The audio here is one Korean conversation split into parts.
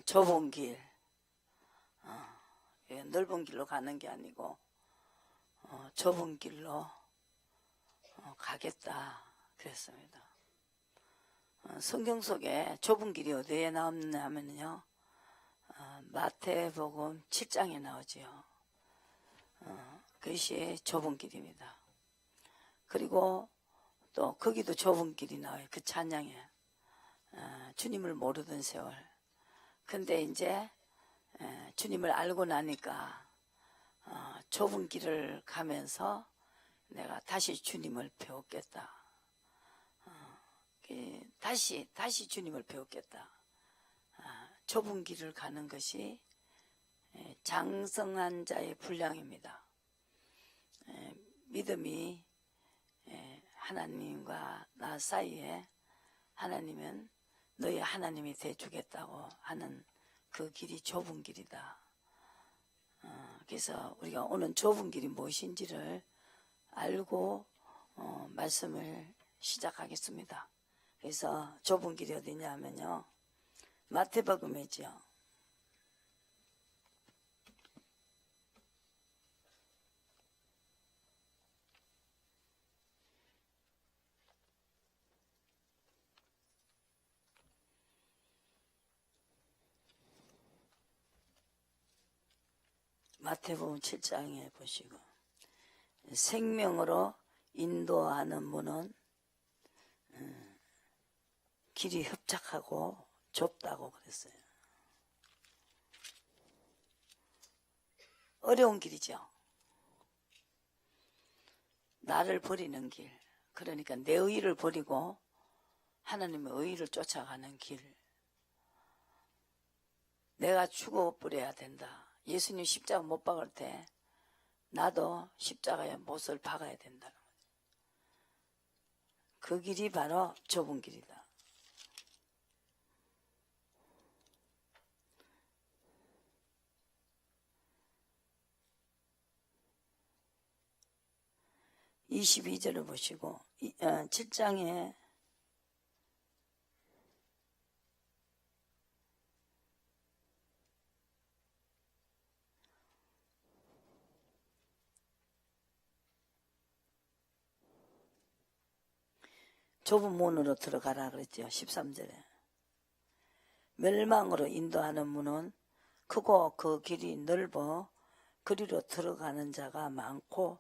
좁은 길, 넓은 길로 가는 게 아니고 좁은 길로 가겠다 그랬습니다. 성경 속에 좁은 길이 어디에 나오느냐 하면요, 마태복음 7장에 나오지요. 그것이 좁은 길입니다. 그리고 또 거기도 좁은 길이 나와요. 그 찬양에 주님을 모르던 세월. 근데 이제 주님을 알고 나니까 좁은 길을 가면서 내가 다시 주님을 배웠겠다. 다시 주님을 배웠겠다. 좁은 길을 가는 것이 장성한 자의 분량입니다. 믿음이 하나님과 나 사이에 하나님은 너희 하나님이 되주겠다고 하는 그 길이 좁은 길이다. 그래서 우리가 오늘 좁은 길이 무엇인지를 알고 말씀을 시작하겠습니다. 그래서 좁은 길이 어디냐 하면요, 마태복음이죠. 마태복음 7장에 보시고, 생명으로 인도하는 문은 길이 협착하고 좁다고 그랬어요. 어려운 길이죠. 나를 버리는 길, 그러니까 내 의의를 버리고 하나님의 의의를 쫓아가는 길. 내가 죽어버려야 된다. 예수님 십자가 못 박을 때 나도 십자가에 못을 박아야 된다는 거죠. 그 길이 바로 좁은 길이다. (22절을) 보시고 7장에 좁은 문으로 들어가라 그랬죠. 13절에 멸망으로 인도하는 문은 크고 그 길이 넓어 그리로 들어가는 자가 많고,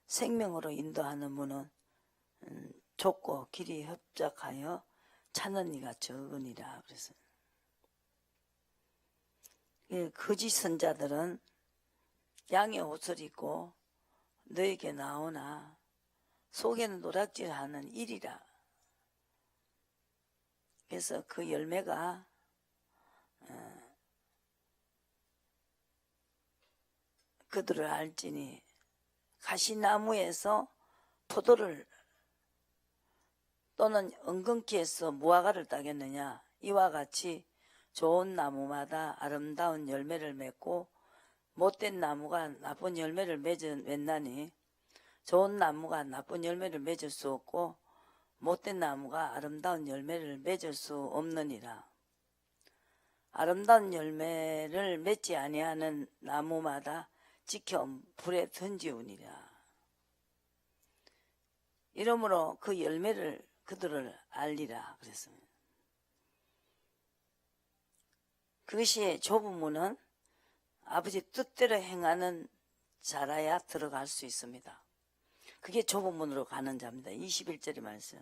생명으로 인도하는 문은 좁고 길이 협착하여 찾는 이가 적으니라 그랬어요. 거짓 선자들은 양의 옷을 입고 너에게 나오나 속에는 노략질하는 일이라. 그래서 그 열매가 그들을 알지니 가시나무에서 포도를 또는 은근키에서 무화과를 따겠느냐. 이와 같이 좋은 나무마다 아름다운 열매를 맺고 못된 나무가 나쁜 열매를 맺나니 좋은 나무가 나쁜 열매를 맺을 수 없고 못된 나무가 아름다운 열매를 맺을 수 없느니라. 아름다운 열매를 맺지 아니하는 나무마다 지켜 불에 던지우니라. 이러므로 그 열매를 그들을 알리라 그랬습니다. 그것이 좁은 문은 아버지 뜻대로 행하는 자라야 들어갈 수 있습니다. 그게 좁은 문으로 가는 자입니다. 21절의 말씀.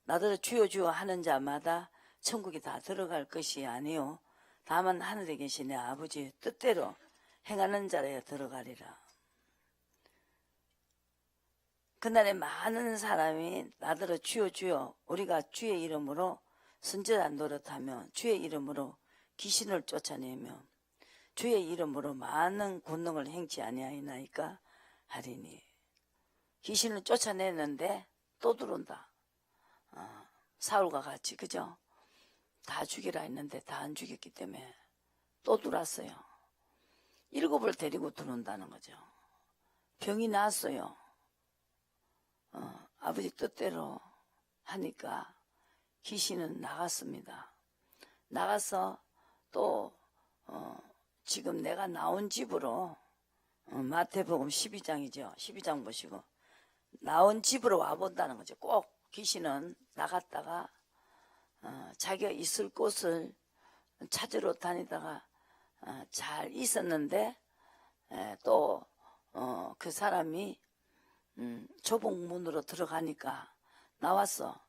나더러 주여 주여 하는 자마다 천국에 다 들어갈 것이 아니요 다만 하늘에 계신 내 아버지 뜻대로 행하는 자라야 들어가리라. 그날에 많은 사람이 나더러 주여 주여 우리가 주의 이름으로 선지자 노릇하며 주의 이름으로 귀신을 쫓아내며 주의 이름으로 많은 권능을 행치 아니하이나이까 하리니. 귀신을 쫓아내는데 또 들어온다. 사울과 같이, 그죠? 다 죽이라 했는데 다 안 죽였기 때문에 또 들어왔어요. 7을 데리고 들어온다는 거죠. 병이 났어요. 아버지 뜻대로 하니까 귀신은 나갔습니다. 나가서 또 지금 내가 나온 집으로 마태복음 12장이죠. 12장 보시고 나온 집으로 와본다는 거죠. 꼭 귀신은 나갔다가 자기가 있을 곳을 찾으러 다니다가 잘 있었는데 또 그 사람이 좁은 문으로 들어가니까 나왔어.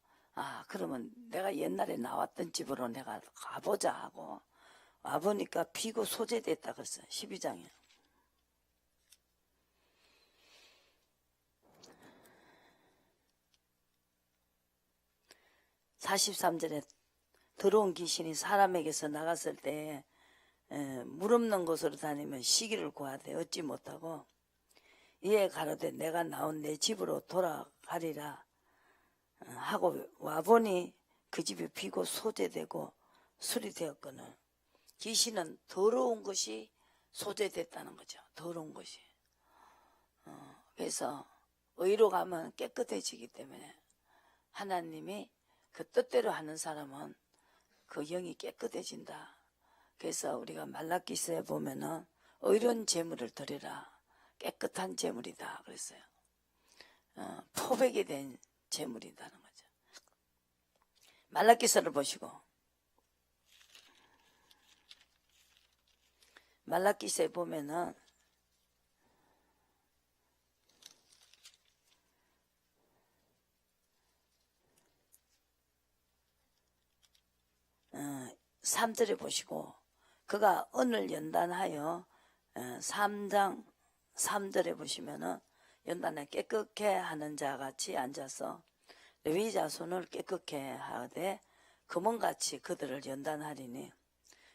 그러면 내가 옛날에 나왔던 집으로 내가 가보자 하고 와보니까 비고 소재됐다 그랬어요. 12장에. (43절에) 더러운 귀신이 사람에게서 나갔을 때 물 없는 곳으로 다니면 시기를 구하되 얻지 못하고 이에 가로되 내가 나온 내 집으로 돌아가리라 하고 와보니 그 집이 비고 소재되고 수리되었거늘. 귀신은 더러운 것이 소재됐다는 거죠. 더러운 것이. 그래서 의로 가면 깨끗해지기 때문에 하나님이 그 뜻대로 하는 사람은 그 영이 깨끗해진다. 그래서 우리가 말라기서에 보면은 의로운 제물을 드리라. 깨끗한 제물이다 그랬어요. 포백이 된 제물이라는 거죠. 말라기서를 보시고 말라기서에 보면은 어, 3절에 보시고 그가 언을 연단하여 3장 3절에 보시면은 연단에 깨끗게 하는 자 같이 앉아서 레위 자손을 깨끗게 하되 금은같이 그들을 연단하리니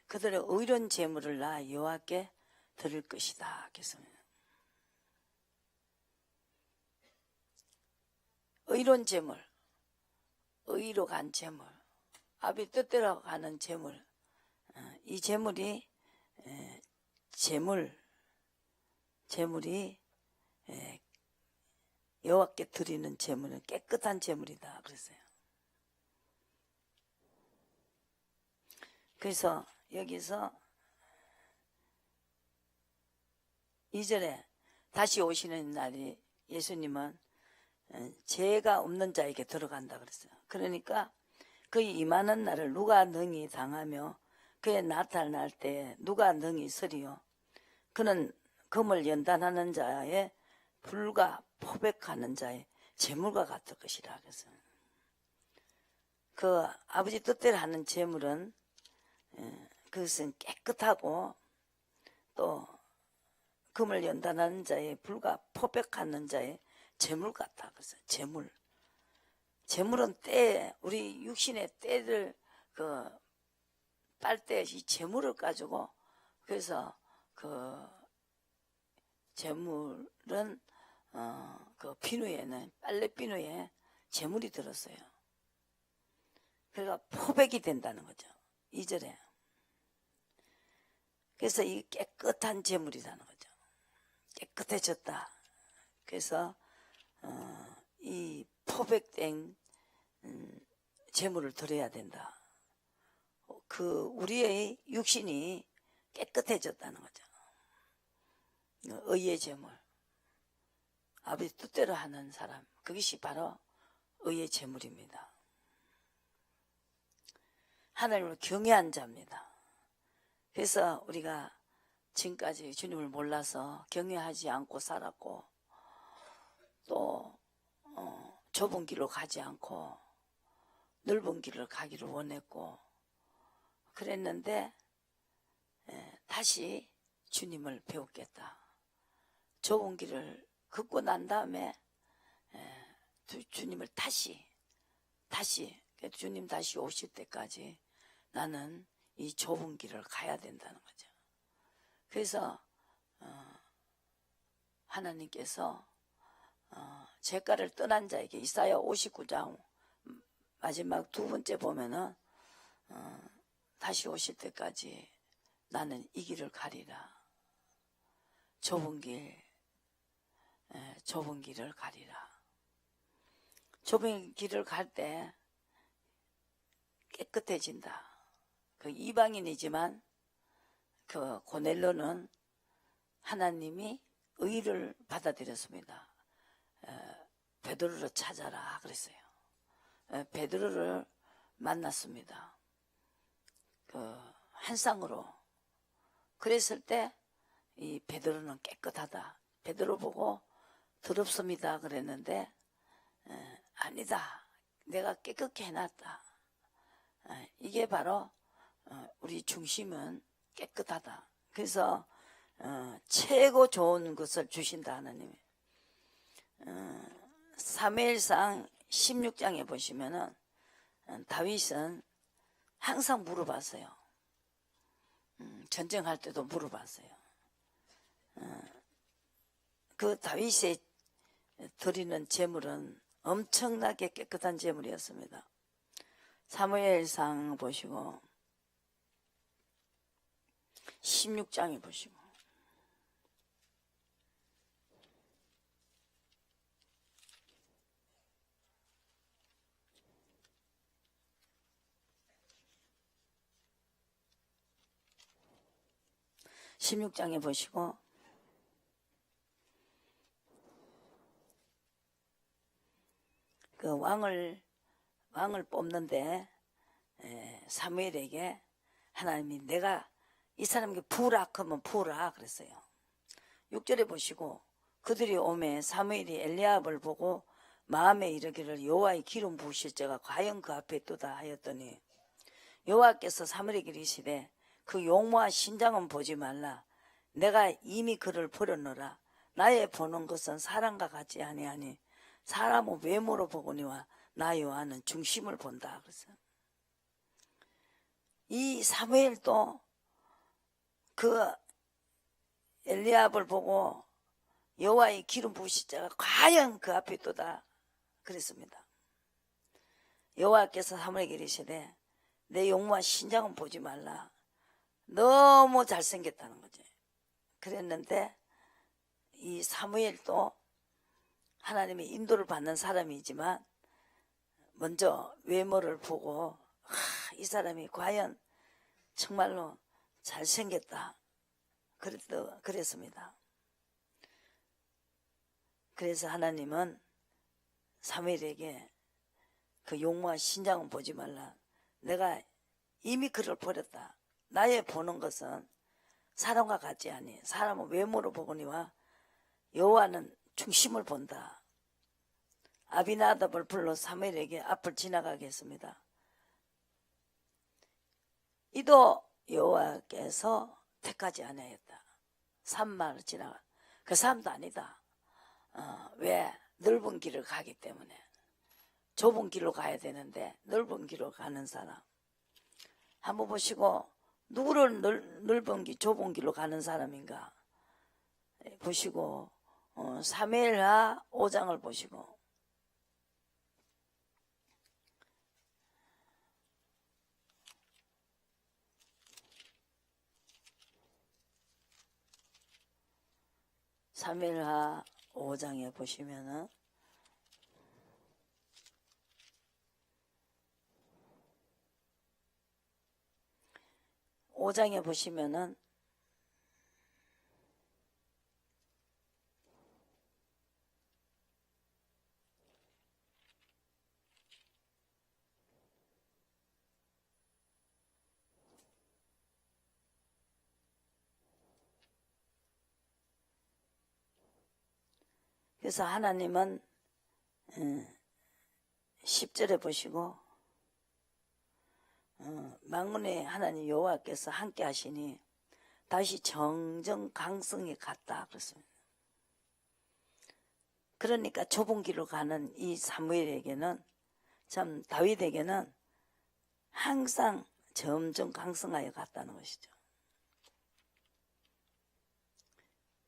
그들의 의로운 제물을 나 여호와께 드릴 것이다. 그랬습니다. 의로운 제물, 의로 간 제물, 아비 뜻대로 가는 제물, 이 제물이 제물이 여호와께 드리는 제물은 깨끗한 제물이다 그랬어요. 그래서 여기서 2절에 다시 오시는 날이 예수님은 죄가 없는 자에게 들어간다 그랬어요. 그러니까 그의 임하는 날을 누가 능히 당하며 그의 나타날 때 누가 능히 서리요. 그는 금을 연단하는 자의 불과 포백하는 자의 제물과 같을 것이라 그랬어요. 그 아버지 뜻대로 하는 제물은 그것은 깨끗하고 또 금을 연단하는 자의 불과 포백하는 자의 제물 같다 그랬어요. 제물은 때 우리 육신의 때를 빨 때 이 제물을 가지고 그래서 그 제물은 그 비누에는 빨래 비누에 제물이 들었어요. 그러니까 포백이 된다는 거죠. 2절에. 그래서 이 깨끗한 제물이라는 거죠. 깨끗해졌다. 그래서 이 포백된 제물을 드려야 된다. 그 우리의 육신이 깨끗해졌다는 거죠. 의의 제물, 아버지 뜻대로 하는 사람, 그것이 바로 의의 제물입니다. 하나님을 경외한 자입니다. 그래서 우리가 지금까지 주님을 몰라서 경외하지 않고 살았고 또 좁은 길로 가지 않고 넓은 길을 가기를 원했고 그랬는데 다시 주님을 배웠겠다. 좁은 길을 걷고 난 다음에 주님을 다시 주님 다시 오실 때까지 나는 이 좁은 길을 가야 된다는 거죠. 그래서 하나님께서 죄가를 떠난 자에게 이사야 59장 마지막 두 번째 보면은 다시 오실 때까지 나는 이 길을 가리라. 좁은 길을 가리라. 좁은 길을 갈 때 깨끗해진다. 그 이방인이지만 그 고넬료는 하나님이 의를 받아들였습니다. 베드로를 찾아라 그랬어요. 베드로를 만났습니다. 한 쌍으로. 그랬을 때 이 베드로는 깨끗하다. 베드로 보고 더럽습니다 그랬는데 아니다. 내가 깨끗게 해놨다. 이게 바로 우리 중심은 깨끗하다. 그래서 최고 좋은 것을 주신다 하나님이. 사무엘상 16장에 보시면은 다윗은 항상 물어봤어요. 전쟁할 때도 물어봤어요. 그 다윗이 드리는 제물은 엄청나게 깨끗한 제물이었습니다. 사무엘상 보시고 16장에 보시고 16장에 보시고 그 왕을 뽑는데 사무엘에게 하나님이 내가 이 사람에게 부으라 하면 부으라 그랬어요. 6절에 보시고 그들이 오매 사무엘이 엘리압을 보고 마음에 이르기를 여호와의 기름 부으실 자가 과연 그 앞에 있도다 하였더니 여호와께서 사무엘에게 이르시되 그 용모와 신장은 보지 말라. 내가 이미 그를 버렸노라. 나의 보는 것은 사람과 같지 아니하니 사람은 외모로 보거니와 나 여호와는 중심을 본다. 그래서 이 사무엘도 그 엘리압을 보고 여호와의 기름 부으실 자가 과연 그 앞에 있도다 그랬습니다. 여호와께서 사무엘에게 이르시되 내 용모와 신장은 보지 말라. 너무 잘생겼다는 거지. 그랬는데 이 사무엘도 하나님의 인도를 받는 사람이지만 먼저 외모를 보고 이 사람이 과연 정말로 잘생겼다 그랬습니다. 그래서 하나님은 사무엘에게 그 용모와 신장은 보지 말라. 내가 이미 그를 버렸다. 나의 보는 것은 사람과 같지 아니 사람은 외모로 보거니와 여호와는 중심을 본다. 아비나답을 불러 사무엘에게 앞을 지나가게 했습니다. 이도 여호와께서 택하지 아니하였다. 산마를 지나가 그 사람도 아니다. 왜? 넓은 길을 가기 때문에. 좁은 길로 가야 되는데 넓은 길로 가는 사람 한번 보시고 누구를 넓은 길 좁은 길로 가는 사람인가 보시고 사무엘하 5장을 보시고 사무엘하 5장에 보시면은 5장에 보시면은 그래서 하나님은 10절에 보시고 만군의 하나님 여호와께서 함께 하시니 다시 정정강성에 갔다 그랬습니다. 그러니까 좁은 길로 가는 이 사무엘에게는 참 다윗에게는 항상 점점 강성하여 갔다는 것이죠.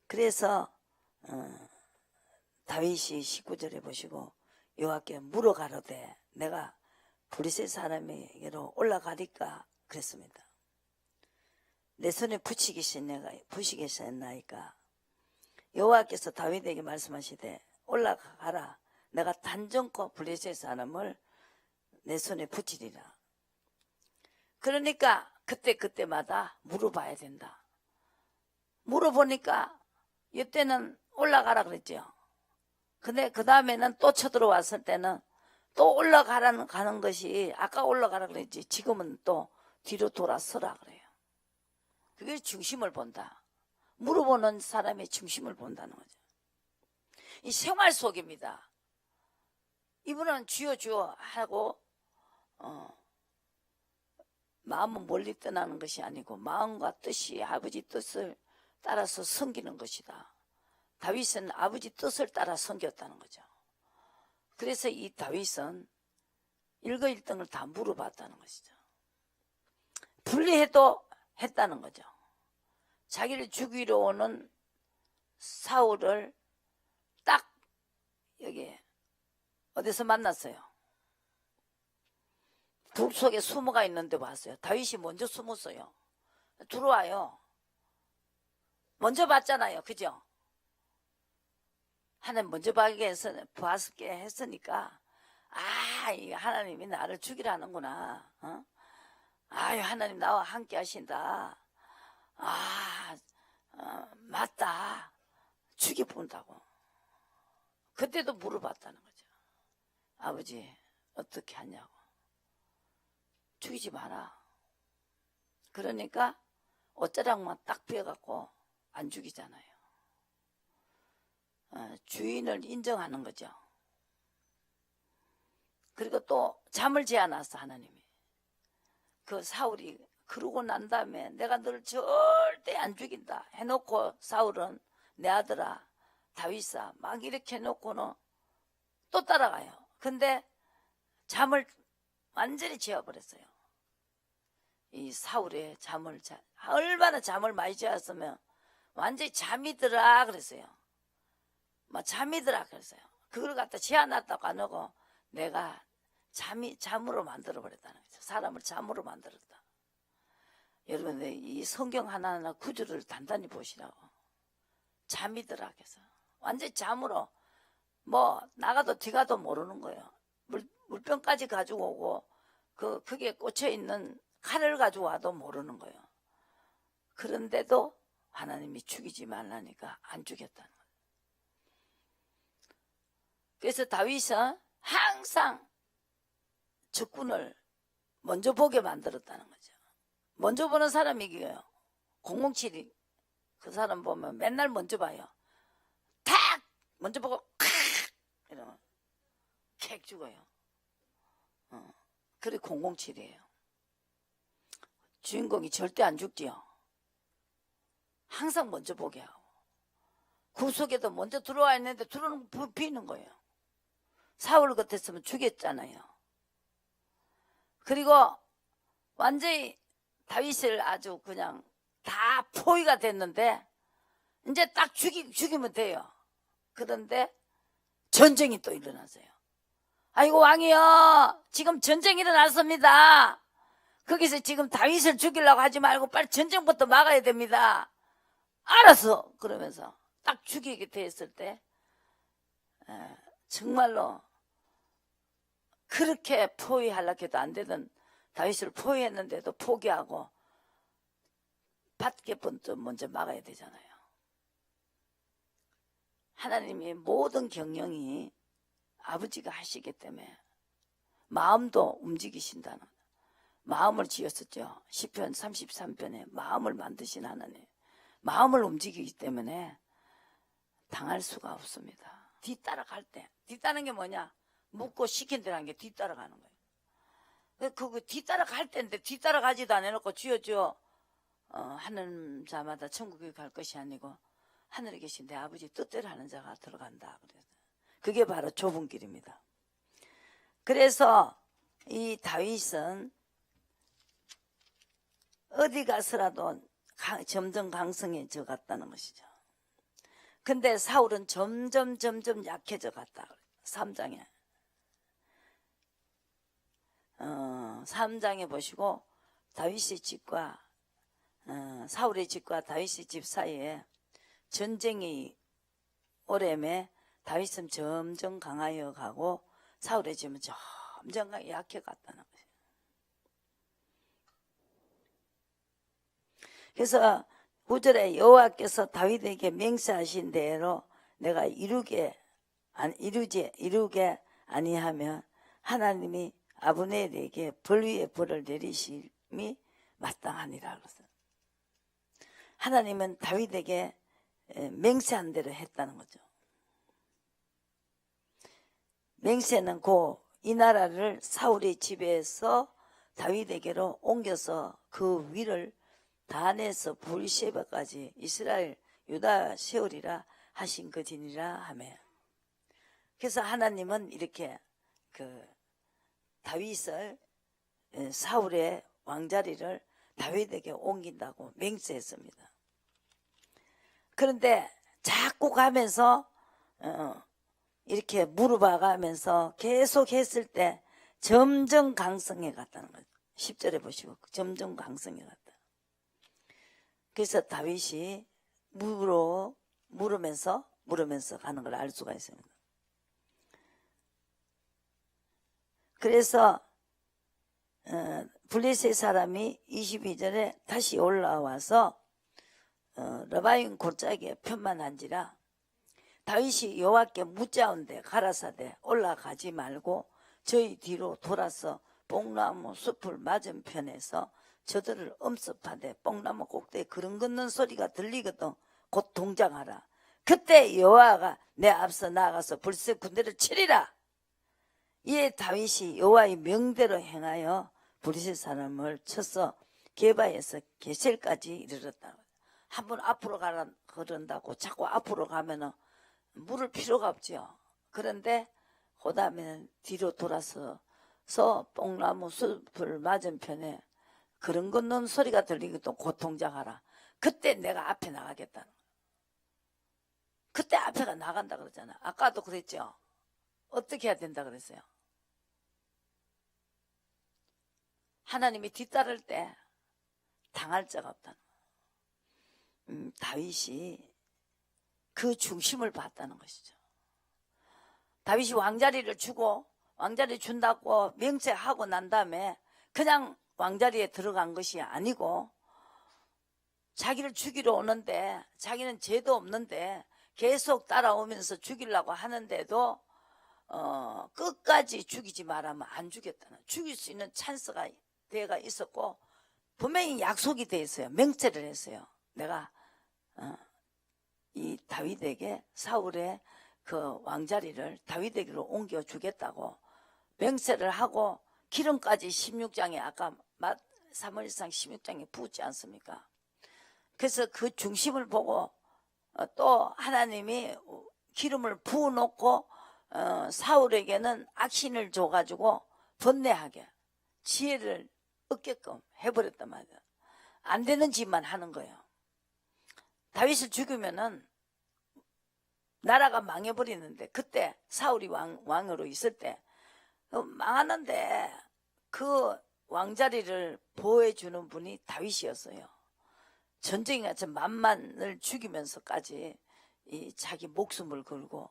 그래서 다윗이 19절에 보시고 여호와께 물어가로되 내가 브리셋 사람에게로 올라가리까 그랬습니다. 내 손에 부시겠나이까 여호와께서 다윗에게 말씀하시되 올라가라. 내가 단정코 브리셋 사람을 내 손에 붙이리라. 그러니까 그때마다 물어봐야 된다. 물어보니까 이때는 올라가라 그랬죠. 근데 그 다음에는 또 쳐들어왔을 때는 또 가는 것이 아까 올라가라 그랬지 지금은 또 뒤로 돌아서라 그래요. 그게 중심을 본다. 물어보는 사람의 중심을 본다는 거죠. 이 생활 속입니다. 이분은 주여 주여 하고 마음은 멀리 떠나는 것이 아니고 마음과 뜻이 아버지 뜻을 따라서 섬기는 것이다. 다윗은 아버지 뜻을 따라 섬겼다는 거죠. 그래서 이 다윗은 일거일등을 다 물어봤다는 것이죠. 불리해도 했다는 거죠. 자기를 죽이러 오는 사울을 딱 여기 어디서 만났어요? 불 속에 숨어가 있는데 봤어요. 다윗이 먼저 숨었어요. 들어와요. 먼저 봤잖아요. 그죠? 하나님 먼저 봤게 했으니까 하나님이 나를 죽이라는구나. 아유 하나님 나와 함께 하신다. 맞다. 죽여본다고. 그때도 물어봤다는 거죠. 아버지 어떻게 하냐고. 죽이지 마라. 그러니까 어쩌락만 딱 비어갖고 안 죽이잖아요. 주인을 인정하는 거죠. 그리고 또 잠을 재워놨어 하나님이. 그 사울이 그러고 난 다음에 내가 너를 절대 안 죽인다 해놓고 사울은 내 아들아 다윗아 막 이렇게 해놓고는 또 따라가요. 근데 잠을 완전히 재워버렸어요. 이 사울의 얼마나 잠을 많이 재웠으면 완전히 잠이 들어 그랬어요. 막 잠이 들어 그랬어요. 그걸 갖다 재워놨다고 안 하고 내가 잠으로 만들어버렸다는 거죠. 사람을 잠으로 만들었다. 여러분 이 성경 하나하나 구절을 단단히 보시라고. 잠이 들어 그래서 완전히 잠으로 뭐 나가도 뒤가도 모르는 거예요. 물병까지 가지고 오고 그게 꽂혀있는 칼을 가지고 와도 모르는 거예요. 그런데도 하나님이 죽이지 말라니까 안 죽였다는 거예요. 그래서 다윗은 항상 적군을 먼저 보게 만들었다는 거죠. 먼저 보는 사람이 이겨요. 007이 그 사람 보면 맨날 먼저 봐요. 탁! 먼저 보고 칵! 이러면 객 죽어요. 그게 007이에요. 주인공이 절대 안 죽지요. 항상 먼저 보게 하고 구석에도 먼저 들어와 있는데 들어오는 거 비는 거예요. 사울 같았으면 죽였잖아요. 그리고 완전히 다윗을 아주 그냥 다 포위가 됐는데 이제 딱 죽이면 돼요. 그런데 전쟁이 또 일어났어요. 아이고 왕이여 지금 전쟁이 일어났습니다. 거기서 지금 다윗을 죽이려고 하지 말고 빨리 전쟁부터 막아야 됩니다. 알았어. 그러면서 딱 죽이게 됐을 때 정말로 그렇게 포위하려고 해도 안 되던 다윗을 포위했는데도 포기하고 밭개부터 먼저 막아야 되잖아요. 하나님의 모든 경영이 아버지가 하시기 때문에 마음도 움직이신다는 마음을 지었었죠. 시편 33편에 마음을 만드신 하나님 마음을 움직이기 때문에 당할 수가 없습니다. 뒤따라갈 때 뒤따르는 게 뭐냐? 묻고 시킨 대로 하는 게 뒤따라가는 거예요. 그거 뒤따라갈 때인데 뒤따라가지도 안 해놓고 주여 주여 하는 자마다 천국에 갈 것이 아니고 하늘에 계신 내 아버지 뜻대로 하는 자가 들어간다. 그게 바로 좁은 길입니다. 그래서 이 다윗은 어디 가서라도 점점 강성해져 갔다는 것이죠. 근데 사울은 점점 약해져 갔다. 3장에 3장에 보시고 다윗의 집과 사울의 집과 다윗의 집 사이에 전쟁이 오래매 다윗은 점점 강하여 가고 사울의 집은 점점 약해 갔다는 거예요. 그래서 9절에 여호와께서 다윗에게 맹세하신 대로 내가 이루게 아니하면 하나님이 아브넬에게 벌 위에 벌을 내리심이 마땅하니라. 하나님은 다윗에게 맹세한 대로 했다는 거죠. 맹세는 곧 이 나라를 사울의 지배에서 다윗에게로 옮겨서 그 위를 단에서 브엘셰바까지 이스라엘 유다 세우리라 하신 것이니라 하며, 그래서 하나님은 이렇게 그 다윗을 사울의 왕자리를 다윗에게 옮긴다고 맹세했습니다. 그런데 자꾸 가면서 이렇게 물어봐가면서 계속 했을 때 점점 강성해 갔다는 거죠. 10절에 보시고 점점 강성해 갔다. 그래서 다윗이 물으면서 가는 걸 알 수가 있습니다. 그래서 블레셋 사람이 22절에 다시 올라와서 러바임 골짜기에 편만한지라 다윗이 여호와께 묻자온대 가라사대 올라가지 말고 저희 뒤로 돌아서 뽕나무 숲을 맞은편에서 저들을 엄습하되 뽕나무 꼭대기에 그름 걷는 소리가 들리거든 곧 동장하라. 그때 여호와가 내 앞서 나가서 블레셋 군대를 치리라. 이에 다윗이 여호와의 명대로 행하여 블레셋 사람을 쳐서 게바에서 게셀까지 이르렀다. 한번 앞으로 가라 그런다고 자꾸 앞으로 가면은 물을 필요가 없죠. 그런데 그 다음에는 뒤로 돌아서서 뽕나무 숲을 맞은편에 그런 걷는 소리가 들리거든 곧 동장하라. 그때 내가 앞에 나가겠다는 거야. 그때 앞에가 나간다 그러잖아. 아까도 그랬죠. 어떻게 해야 된다 그랬어요? 하나님이 뒤따를 때 당할 자가 없다는 거야. 다윗이 그 중심을 봤다는 것이죠. 다윗이 왕자리를 주고 왕자리 준다고 맹세하고 난 다음에 그냥 왕자리에 들어간 것이 아니고 자기를 죽이러 오는데 자기는 죄도 없는데 계속 따라오면서 죽이려고 하는데도 끝까지 죽이지 말하면 안 죽였다는, 죽일 수 있는 찬스가 대가 있었고 분명히 약속이 돼 있어요. 맹세를 했어요. 내가 이 다윗에게 사울의 그 왕자리를 다윗에게로 옮겨 주겠다고 맹세를 하고 기름까지 16장에 아까 사무엘상 16장에 부었지 않습니까? 그래서 그 중심을 보고 또 하나님이 기름을 부어놓고 사울에게는 악신을 줘가지고 번뇌하게 지혜를 얻게끔 해버렸단 말이야. 안 되는 짓만 하는 거예요. 다윗을 죽이면은 나라가 망해버리는데, 그때 사울이 왕으로 있을 때 망하는데 그 왕자리를 보호해주는 분이 다윗이었어요. 전쟁이 같이 만만을 죽이면서까지 이 자기 목숨을 걸고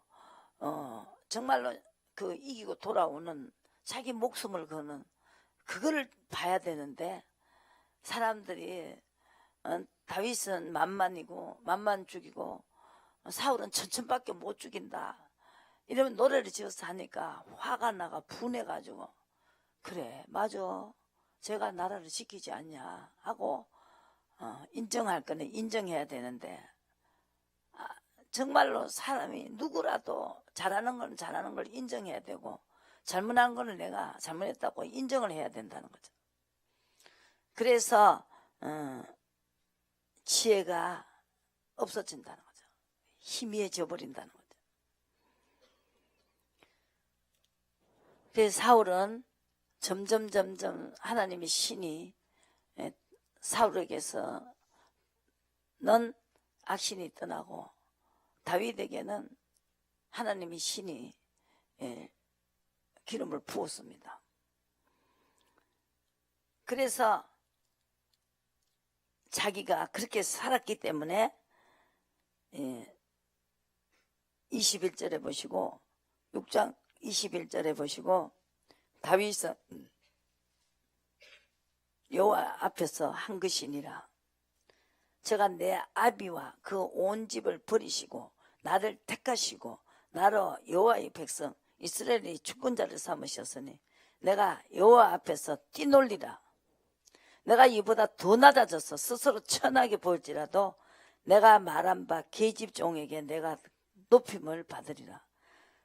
정말로 그 이기고 돌아오는 자기 목숨을 거는 그거를 봐야 되는데, 사람들이 다윗은 만만 죽이고 사울은 천천밖에 못 죽인다 이러면 노래를 지어서 하니까 화가 나가 분해가지고, 그래 맞아 제가 나라를 지키지 않냐 하고 인정할 거는 인정해야 되는데, 정말로 사람이 누구라도 잘하는 건 잘하는 걸 인정해야 되고 잘못한 거는 내가 잘못했다고 인정을 해야 된다는 거죠. 그래서 지혜가 없어진다는 거죠. 희미해져 버린다는 거죠. 그래서 사울은 점점 하나님의 신이 사울에게서 넌 악신이 떠나고 다윗에게는 하나님의 신이 기름을 부었습니다. 그래서 자기가 그렇게 살았기 때문에 21절에 보시고 6장 21절에 보시고 다윗은 여호와 앞에서 한 것이니라. 제가 내 아비와 그 온 집을 버리시고 나를 택하시고 나로 여호와의 백성 이스라엘의 주권자를 삼으셨으니 내가 여호와 앞에서 뛰놀리라. 내가 이보다 더 낮아져서 스스로 천하게 보일지라도 내가 말한 바 계집종에게 내가 높임을 받으리라.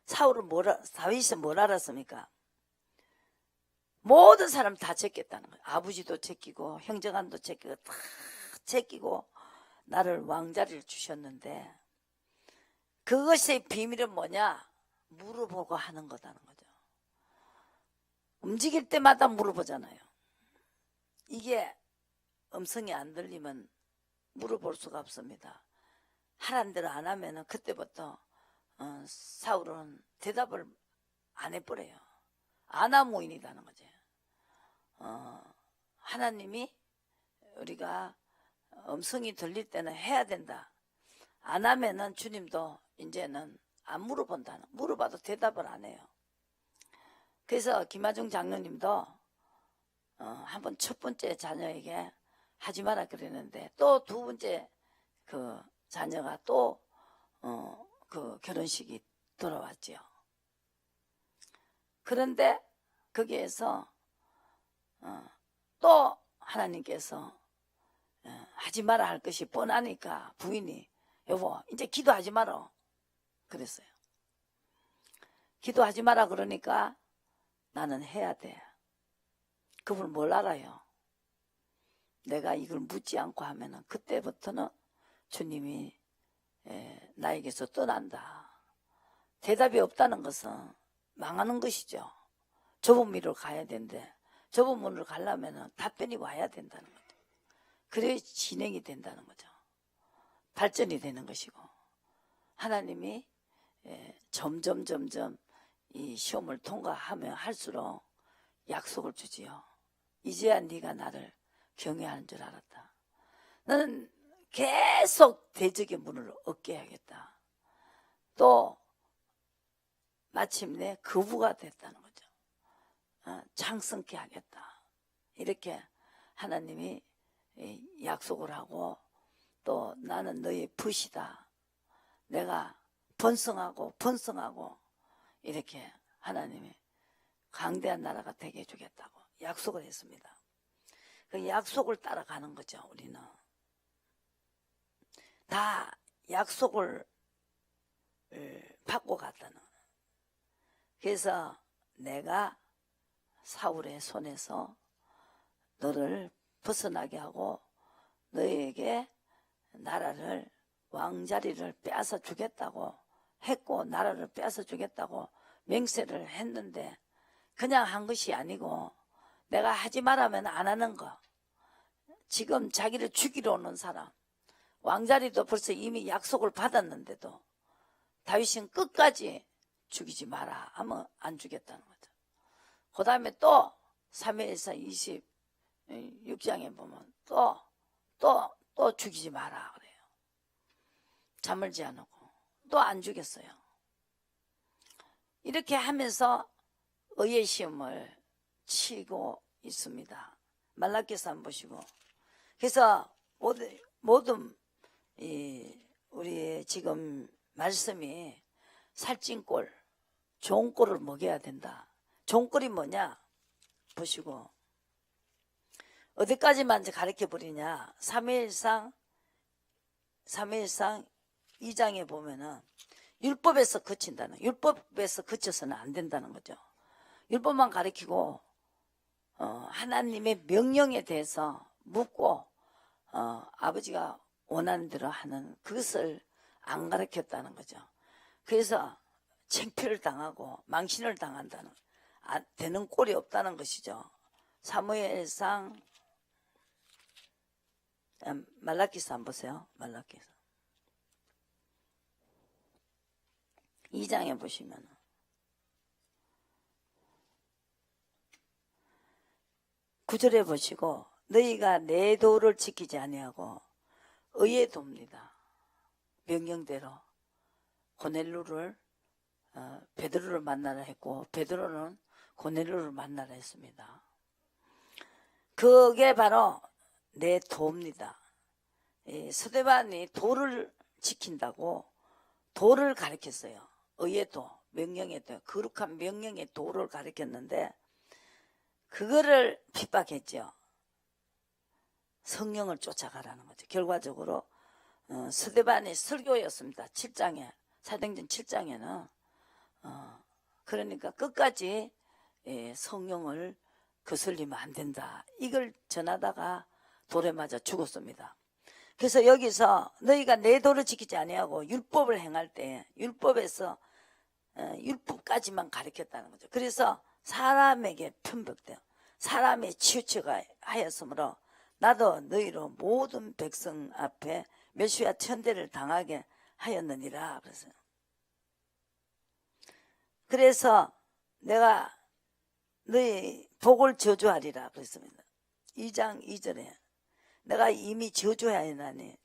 다윗이 뭘 알았습니까? 모든 사람 다 제꼈다는 거예요. 아버지도 제끼고 형제간도 제끼고 다 제끼고 나를 왕자리를 주셨는데 그것의 비밀은 뭐냐? 물어보고 하는 거다는 거죠. 움직일 때마다 물어보잖아요. 이게 음성이 안 들리면 물어볼 수가 없습니다. 하란 대로 안 하면 그때부터 사울은 대답을 안 해버려요. 아나무인이라는 거죠. 하나님이 우리가 음성이 들릴 때는 해야 된다. 안 하면은 주님도 이제는 안 물어봐도 대답을 안 해요. 그래서 김하중 장로님도 한번 첫 번째 자녀에게 하지 마라 그랬는데 또 두 번째 그 자녀가 또 그 결혼식이 돌아왔지요. 그런데 거기에서 또 하나님께서 하지 마라 할 것이 뻔하니까 부인이 여보 이제 기도하지 마라 그랬어요. 기도하지 마라 그러니까 나는 해야 돼. 그분 뭘 알아요? 내가 이걸 묻지 않고 하면은 그때부터는 주님이 나에게서 떠난다. 대답이 없다는 것은 망하는 것이죠. 좁은 미로 가야 되는데 좁은 문으로 가려면 답변이 와야 된다는 거죠. 그래야 진행이 된다는 거죠. 발전이 되는 것이고 하나님이 점점 이 시험을 통과하면 할수록 약속을 주지요. 이제야 네가 나를 경외하는 줄 알았다. 나는 계속 대적의 문을 얻게 해야겠다. 또 마침내 거부가 됐다는 거죠. 창성케 하겠다. 이렇게 하나님이 약속을 하고 또 나는 너의 벗이다. 내가 번성하고 이렇게 하나님이 강대한 나라가 되게 해주겠다고 약속을 했습니다. 그 약속을 따라가는 거죠. 우리는 다 약속을 받고 갔다는. 그래서 내가 사울의 손에서 너를 벗어나게 하고 너에게 나라를 왕자리를 빼앗아 주겠다고 했고 나라를 빼앗아 주겠다고 맹세를 했는데 그냥 한 것이 아니고 내가 하지 말라면 안 하는 거. 지금 자기를 죽이러 오는 사람 왕자리도 벌써 이미 약속을 받았는데도 다윗은 끝까지 죽이지 마라 하면 안 죽였다는 거죠. 그 다음에 또 사무엘상 26장에 보면 또 죽이지 마라 그래요. 잠을지 않고 또 안 죽였어요. 이렇게 하면서 의의 시험을 치고 있습니다. 말라기서 한번 보시고. 그래서 모든 우리 지금 말씀이 살찐 꼴, 좋은 꼴을 먹여야 된다. 좋은 꼴이 뭐냐? 보시고 어디까지만 가르쳐 버리냐? 사무엘상 2장에 보면은 율법에서 그친다는, 율법에서 그쳐서는 안 된다는 거죠. 율법만 가르치고 하나님의 명령에 대해서 묻고 아버지가 원하는 대로 하는 그것을 안 가르쳤다는 거죠. 그래서 창피를 당하고 망신을 당한다는, 되는 꼴이 없다는 것이죠. 사무엘상 말라기서 한번 보세요. 말라기서 2장에 보시면 9절에 보시고 너희가 내 도를 지키지 아니하고 의의 도입니다. 명령대로 고넬료를 베드로를 만나라 했고 베드로는 고넬료를 만나라 했습니다. 그게 바로 내 도입니다. 스데반이 도를 지킨다고 도를 가르쳤어요. 의의 도, 명령의 도, 거룩한 명령의 도를 가르쳤는데 그거를 핍박했죠. 성령을 쫓아가라는 거죠. 결과적으로 스데반의 설교였습니다. 7장에 사도행전 7장에는 그러니까 끝까지 성령을 거슬리면 안 된다. 이걸 전하다가 돌에 맞아 죽었습니다. 그래서 여기서 너희가 내 도를 지키지 아니하고 율법을 행할 때 율법에서 율법까지만 가르쳤다는 거죠. 그래서 사람에게 편벽되어 사람의 치우쳐가 하였으므로 나도 너희로 모든 백성 앞에 멸시와 천대를 당하게 하였느니라. 그래서 내가 너희 복을 저주하리라 그랬습니다. 2장 2절에 내가 이미 저주하였나니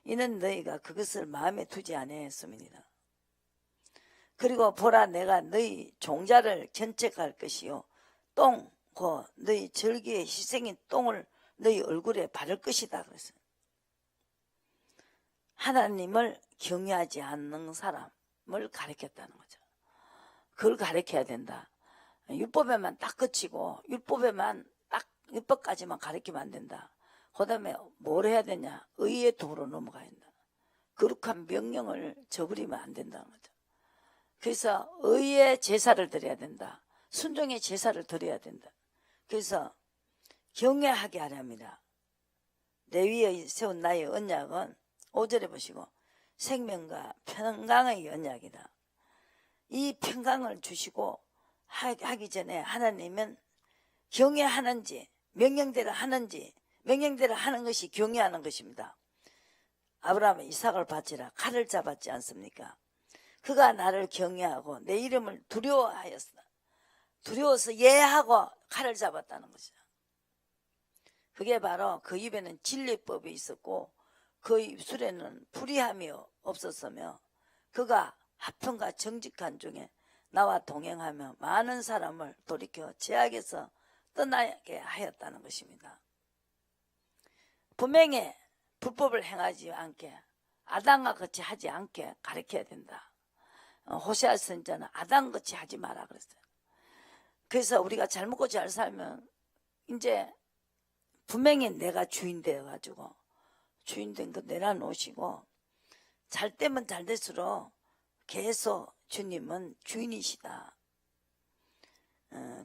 이는 너희가 그것을 마음에 두지 아니하였음이니라. 그리고 보라 내가 너희 종자를 견책할 것이요 똥 곧 너희 절기의 희생인 똥을 너희 얼굴에 바를 것이다 그랬어요. 하나님을 경외하지 않는 사람을 가르쳤다는 거죠. 그걸 가르쳐야 된다. 율법에만 딱 그치고 율법에만 딱 율법까지만 가르치면 안 된다. 그 다음에 뭘 해야 되냐? 의의 도로 넘어가야 된다. 거룩한 명령을 저버리면 안 된다는 거죠. 그래서 의의 제사를 드려야 된다. 순종의 제사를 드려야 된다. 그래서 경외하게 하렵니다. 내 위에 세운 나의 언약은 5절에 보시고 생명과 평강의 언약이다. 이 평강을 주시고 하기 전에 하나님은 경외하는지 명령대로 하는지 명령대로 하는 것이 경외하는 것입니다. 아브라함은 이삭을 바치라 칼을 잡았지 않습니까? 그가 나를 경외하고 내 이름을 두려워하였다. 두려워서 예하고 칼을 잡았다는 거죠. 그게 바로 그 입에는 진리법이 있었고 그 입술에는 불의함이 없었으며 그가 화평과 정직한 중에 나와 동행하며 많은 사람을 돌이켜 죄악에서 떠나게 하였다는 것입니다. 분명히 불법을 행하지 않게 아담과 같이 하지 않게 가르쳐야 된다. 호세아 선지자는 아담같이 하지 마라 그랬어요. 그래서 우리가 잘 먹고 잘 살면 이제 분명히 내가 주인 되어가지고 주인 된 거 내려놓으시고 잘 되면 잘 될수록 계속 주님은 주인이시다.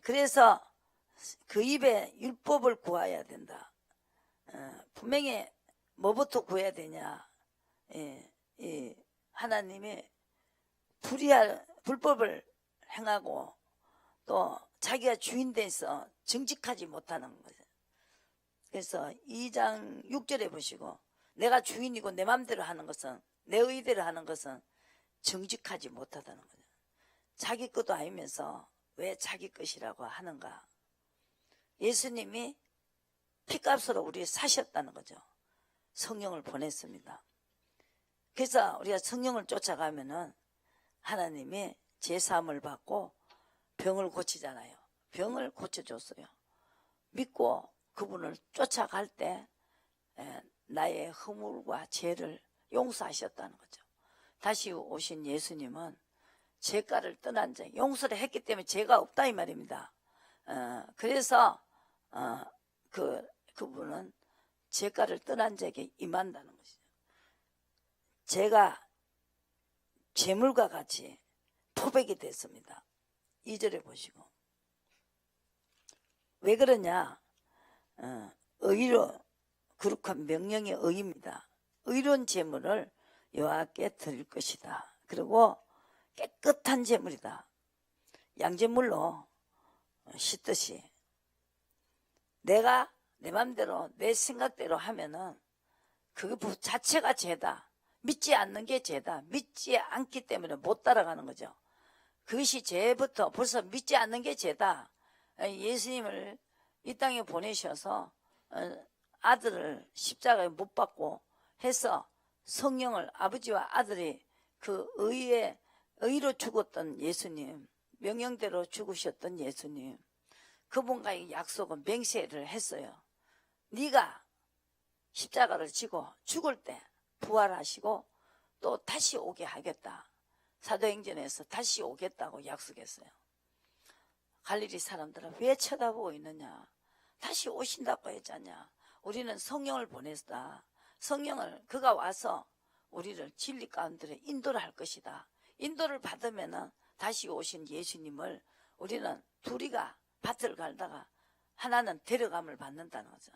그래서 그 입에 율법을 구해야 된다. 분명히 뭐부터 구해야 되냐? 하나님이 불법을 행하고 또 자기가 주인 돼서 정직하지 못하는 거죠. 그래서 2장 6절에 보시고 내가 주인이고 내 맘대로 하는 것은 내 의대로 하는 것은 정직하지 못하다는 거죠. 자기 것도 아니면서 왜 자기 것이라고 하는가? 예수님이 피값으로 우리 사셨다는 거죠. 성령을 보냈습니다. 그래서 우리가 성령을 쫓아가면은 하나님이 제사함을 받고 병을 고치잖아요. 병을 고쳐줬어요. 믿고 그분을 쫓아갈 때 나의 허물과 죄를 용서하셨다는 거죠. 다시 오신 예수님은 죄가를 떠난 자, 용서를 했기 때문에 죄가 없다 이 말입니다. 그래서 그분은 죄가를 떠난 자에게 임한다는 것이죠. 죄가 재물과 같이 포백이 됐습니다. 2절에 보시고 왜 그러냐? 의로 거룩한 명령의 의입니다. 의로운 재물을 여호와께 드릴 것이다. 그리고 깨끗한 재물이다. 양재물로 씻듯이 내가 내 맘대로 내 생각대로 하면은 그 자체가 죄다. 믿지 않는 게 죄다. 믿지 않기 때문에 못 따라가는 거죠. 그것이 죄부터 벌써 믿지 않는 게 죄다. 예수님을 이 땅에 보내셔서 아들을 십자가에 못 박고 해서 성령을 아버지와 아들이 그 의로 죽었던 예수님, 명령대로 죽으셨던 예수님, 그분과의 약속은 맹세를 했어요. 네가 십자가를 지고 죽을 때 부활하시고 또 다시 오게 하겠다. 사도행전에서 다시 오겠다고 약속했어요. 갈릴리 사람들은 왜 쳐다보고 있느냐. 다시 오신다고 했잖냐. 우리는 성령을 보냈다. 성령을 그가 와서 우리를 진리 가운데 인도를 할 것이다. 인도를 받으면 다시 오신 예수님을 우리는 둘이가 밭을 갈다가 하나는 데려감을 받는다는 거죠.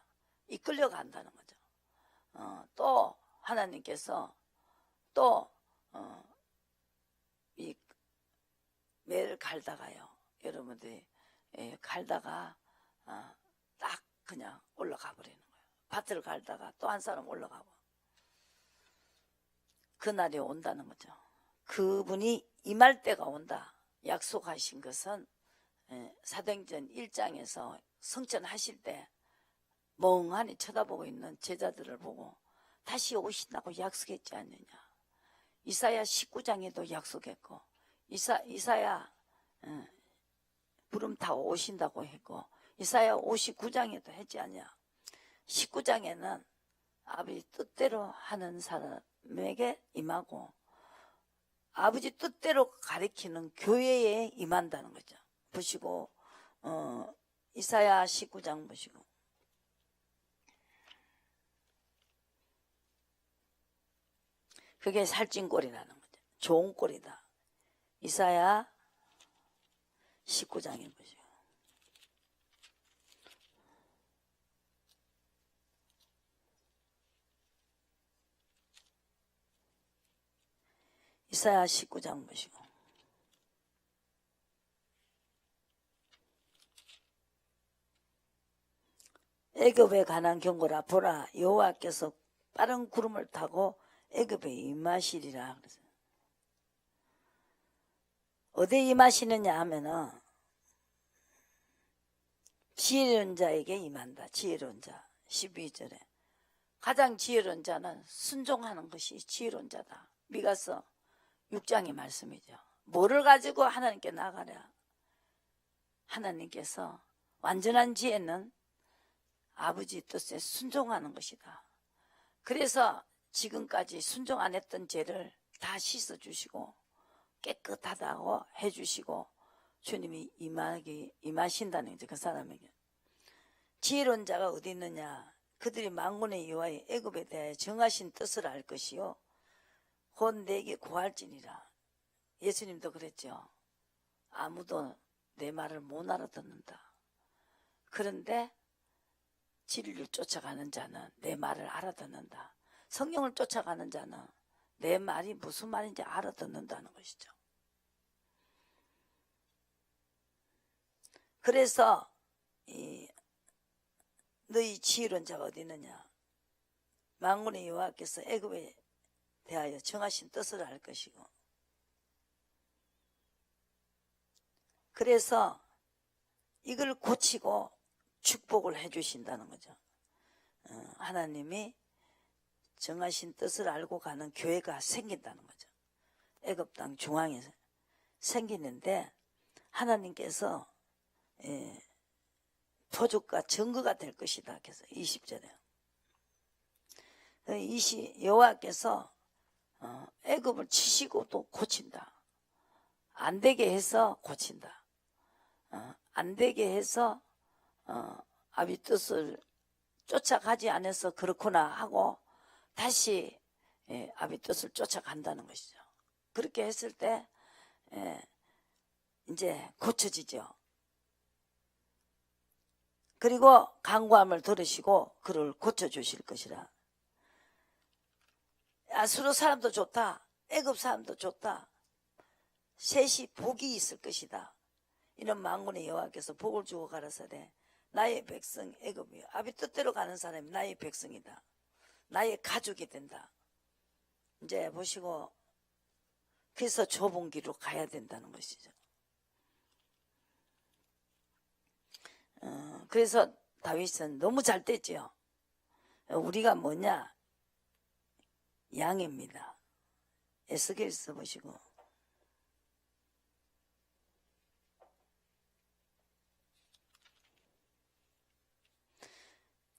이끌려간다는 거죠. 또 하나님께서 또 이 매를 갈다가요. 여러분들이 갈다가 딱 그냥 올라가 버리는 거예요. 밭을 갈다가 또 한 사람 올라가고. 그날이 온다는 거죠. 그분이 임할 때가 온다. 약속하신 것은 사도행전 1장에서 성천하실 때 멍하니 쳐다보고 있는 제자들을 보고 다시 오신다고 약속했지 않느냐. 이사야 19장에도 약속했고 이사야 부름 타고 오신다고 했고 이사야 59장에도 했지 않냐. 19장에는 아버지 뜻대로 하는 사람에게 임하고 아버지 뜻대로 가리키는 교회에 임한다는 거죠. 보시고 이사야 19장 보시고 그게 살찐 꼴이라는 거죠. 좋은 꼴이다. 이사야 19장에 보시고 이사야 19장 보시고 애굽에 관한 경고라. 보라 여호와께서 빠른 구름을 타고 애굽에 임하시리라. 그래서 어디에 임하시느냐 하면은 지혜로운 자에게 임한다. 지혜로운 자 12절에 가장 지혜로운 자는 순종하는 것이 지혜로운 자다. 미가서 6장의 말씀이죠. 뭐를 가지고 하나님께 나가랴. 하나님께서 완전한 지혜는 아버지 뜻에 순종하는 것이다. 그래서 지금까지 순종 안 했던 죄를 다 씻어주시고 깨끗하다고 해주시고 주님이 임하신다는 거죠. 그 사람에게. 지혜로운 자가 어디 있느냐. 그들이 만군의 여호와의 애굽에 대하여 정하신 뜻을 알 것이요 곧 내게 구할지니라. 예수님도 그랬죠. 아무도 내 말을 못 알아듣는다. 그런데 진리를 쫓아가는 자는 내 말을 알아듣는다. 성령을 쫓아가는 자는 내 말이 무슨 말인지 알아듣는다는 것이죠. 그래서 너희 지혜로운 자가 어디 있느냐. 만군의 여호와께서 애굽에 대하여 정하신 뜻을 알 것이고 그래서 이걸 고치고 축복을 해주신다는 거죠. 하나님이 정하신 뜻을 알고 가는 교회가 생긴다는 거죠. 애굽 땅 중앙에서 생기는데 하나님께서 표적과 증거가 될 것이다. 그래서 20절에 여호와께서 애굽을 치시고 또 고친다. 안 되게 해서 고친다. 안 되게 해서 아버지 뜻을 쫓아가지 않아서 그렇구나 하고 다시 아버지 뜻을 쫓아간다는 것이죠. 그렇게 했을 때 이제 고쳐지죠. 그리고 간구함을 들으시고 그를 고쳐주실 것이라. 아수르 사람도 좋다. 애굽 사람도 좋다. 셋이 복이 있을 것이다. 이런 만군의 여호와께서 복을 주고 가라사대 나의 백성 애굽이요 아비 뜻대로 가는 사람이 나의 백성이다. 나의 가족이 된다. 이제 보시고 그래서 좁은 길로 가야 된다는 것이죠. 그래서 다윗은 너무 잘 됐지요. 우리가 뭐냐? 양입니다. 에스겔서 보시고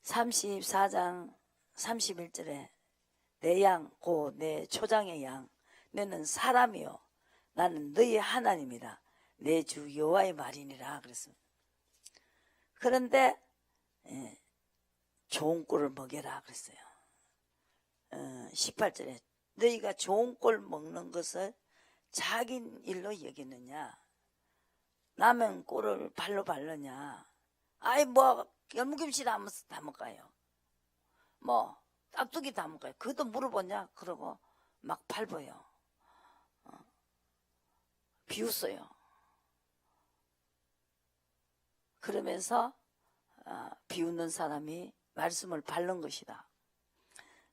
34장 31절에 내 양 고 내 초장의 양 너는 사람이요 나는 너희 하나님이라 내 주 여호와의 말이니라 그랬습니다. 그런데 좋은 꼴을 먹여라 그랬어요. 18절에 너희가 좋은 꼴 먹는 것을 자기 일로 여기느냐 남의 꼴을 발로 밟느냐 아이 뭐 열무김치 담을까요 뭐 깍두기 담을까요 그것도 물어보냐 그러고 막 밟아요. 비웃어요. 그러면서 비웃는 사람이 말씀을 밟는 것이다.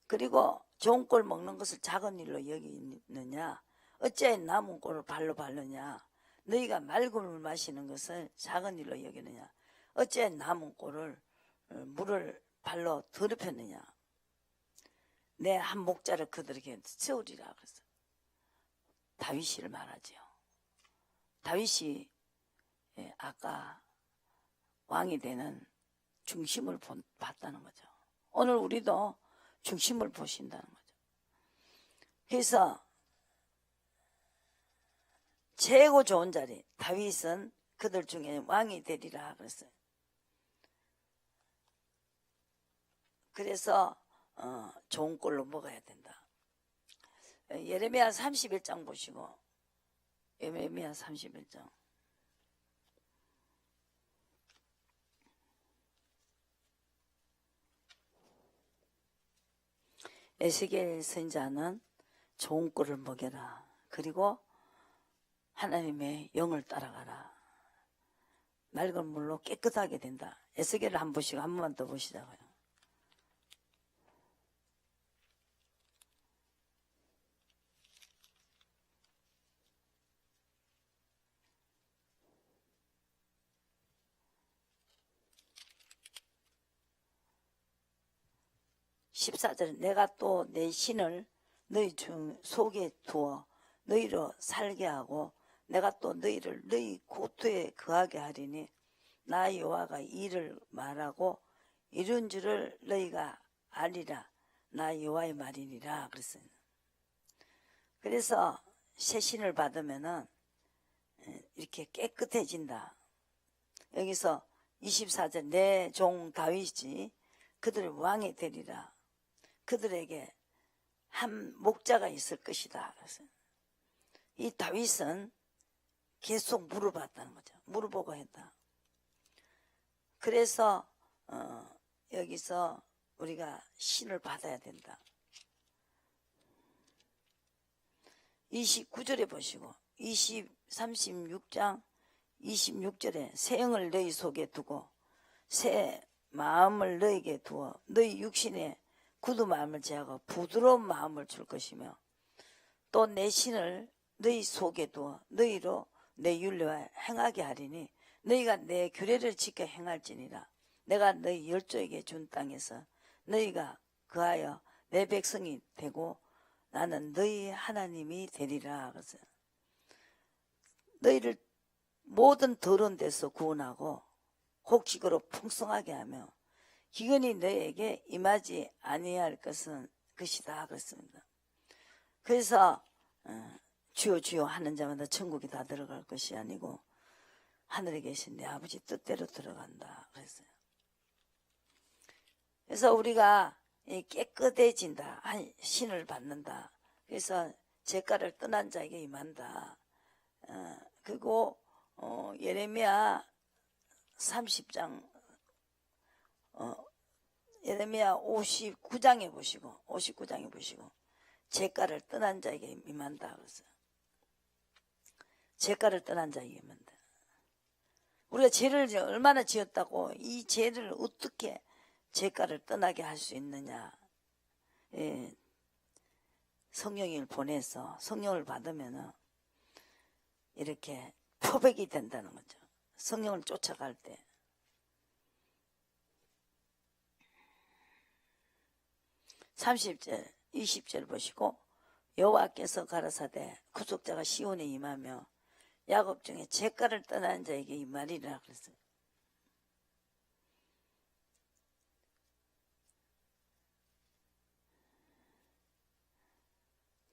그리고 좋은 꼴 먹는 것을 작은 일로 여기느냐 어찌하여 남은 꼴을 발로 밟느냐 너희가 맑은 물 마시는 것을 작은 일로 여기느냐 어찌하여 남은 꼴을 물을 발로 더럽혔느냐 내 한 목자를 그들에게 세우리라 그랬어요. 다윗을 말하죠. 다윗이 아까 왕이 되는 중심을 봤다는 거죠. 오늘 우리도 중심을 보신다는 거죠. 그래서 최고 좋은 자리 다윗은 그들 중에 왕이 되리라 그랬어요. 그래서 좋은 꼴로 먹어야 된다. 예레미야 31장 보시고 예레미야 31장 에스겔 선지자는 좋은 꼴을 먹여라. 그리고 하나님의 영을 따라가라. 맑은 물로 깨끗하게 된다. 에스겔을 한 보시고 한 번만 더 보시자고요. (14절) 내가 또 내 신을 너희 중 속에 두어 너희로 살게 하고 내가 또 너희를 너희 고토에 거하게 하리니 나 여호와가 이를 말하고 이룬 줄을 너희가 알리라 나 여호와의 말이니라 그랬어요. 그래서 새 신을 받으면은 이렇게 깨끗해진다. 여기서 24절 내 종 다윗이 그들의 왕이 되리라. 그들에게 한 목자가 있을 것이다. 그래서 이 다윗은 계속 물어봤다는 거죠. 물어보고 했다. 그래서 여기서 우리가 신을 받아야 된다. 29절에 보시고 36장 26절에 새 영을 너희 속에 두고 새 마음을 너희에게 두어 너희 육신에 굳은 마음을 제하고 부드러운 마음을 줄 것이며 또 내 신을 너희 속에 두어 너희로 내 윤례와 행하게 하리니 너희가 내 규례를 지켜 행할지니라. 내가 너희 열조에게 준 땅에서 너희가 그하여 내 백성이 되고 나는 너희 하나님이 되리라. 그래서 너희를 모든 더러운 데서 구원하고 곡식으로 풍성하게 하며 기근이 너희에게 임하지 아니할 것이다 그랬습니다. 그래서 주여 주여 하는 자마다 천국에 다 들어갈 것이 아니고 하늘에 계신 내 아버지 뜻대로 들어간다 그랬어요. 그래서 우리가 깨끗해진다, 신을 받는다. 그래서 죄가를 떠난 자에게 임한다. 그리고 예레미야 30장 예레미야 59장에 보시고 죄가를 떠난 자에게 임한다 그랬어요. 죄가를 떠난 자에게 임한다. 우리가 죄를 얼마나 지었다고 이 죄를 어떻게 죄가를 떠나게 할 수 있느냐. 성령을 보내서 성령을 받으면 이렇게 표백이 된다는 거죠. 성령을 쫓아갈 때. 30절 20절 보시고 여호와께서 가라사대 구속자가 시온에 임하며 야곱 중에 죄가를 떠난 자에게 임하리라 그랬어요.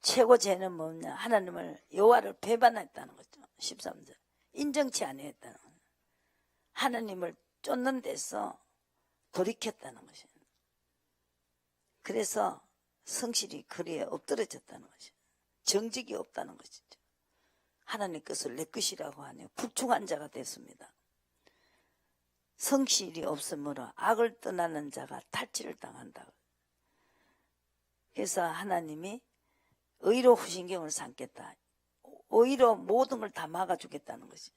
최고 죄는 뭐냐? 하나님을 여호와를 배반했다는 거죠. 13절. 인정치 아니했다는 거죠. 하나님을 쫓는 데서 돌이켰다는 것이에요. 그래서 성실이 거리에 엎드러졌다는 것이에요. 정직이 없다는 것이죠. 하나님 것을 내 것이라고 하니 불충한 자가 됐습니다. 성실이 없으므로 악을 떠나는 자가 탈취를 당한다. 그래서 하나님이 의로 후신경을 삼겠다. 의로 모든 걸 다 막아주겠다는 것이죠.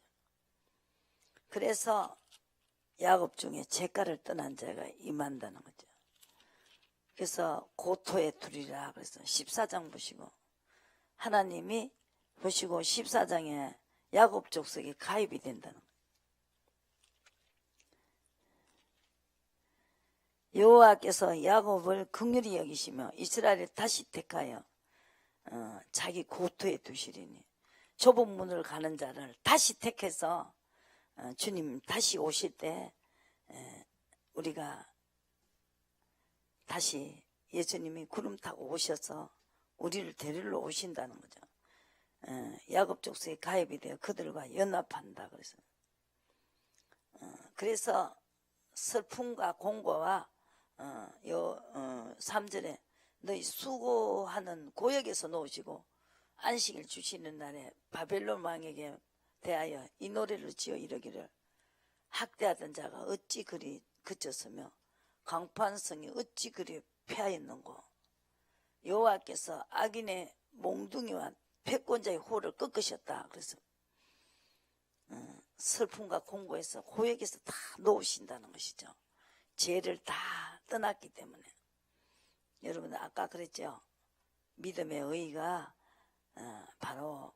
그래서 야곱 중에 재가를 떠난 자가 임한다는 거죠. 그래서 고토에 두리라. 그래서 14장 보시고 하나님이 보시고 14장에 야곱 족속에 가입이 된다는 거예요. 여호와께서 야곱을 긍휼히 여기시며 이스라엘을 다시 택하여 자기 고토에 두시리니 좁은 문을 가는 자를 다시 택해서 주님 다시 오실 때 우리가 다시 예수님이 구름 타고 오셔서 우리를 데리러 오신다는 거죠. 야곱 족속에 가입이 되어 그들과 연합한다. 그래서 슬픔과 공고와 3절에 너희 수고하는 고역에서 놓으시고 안식을 주시는 날에 바벨론 왕에게 대하여 이 노래를 지어 이르기를 학대하던 자가 어찌 그리 그쳤으며 강포한 성이 어찌 그리 폐하였는고 여호와께서 악인의 몽둥이와 패권자의 호를 꺾으셨다. 그래서 슬픔과 공고에서 고역에서 다 놓으신다는 것이죠. 죄를 다 떠났기 때문에. 여러분 아까 그랬죠. 믿음의 의의가 바로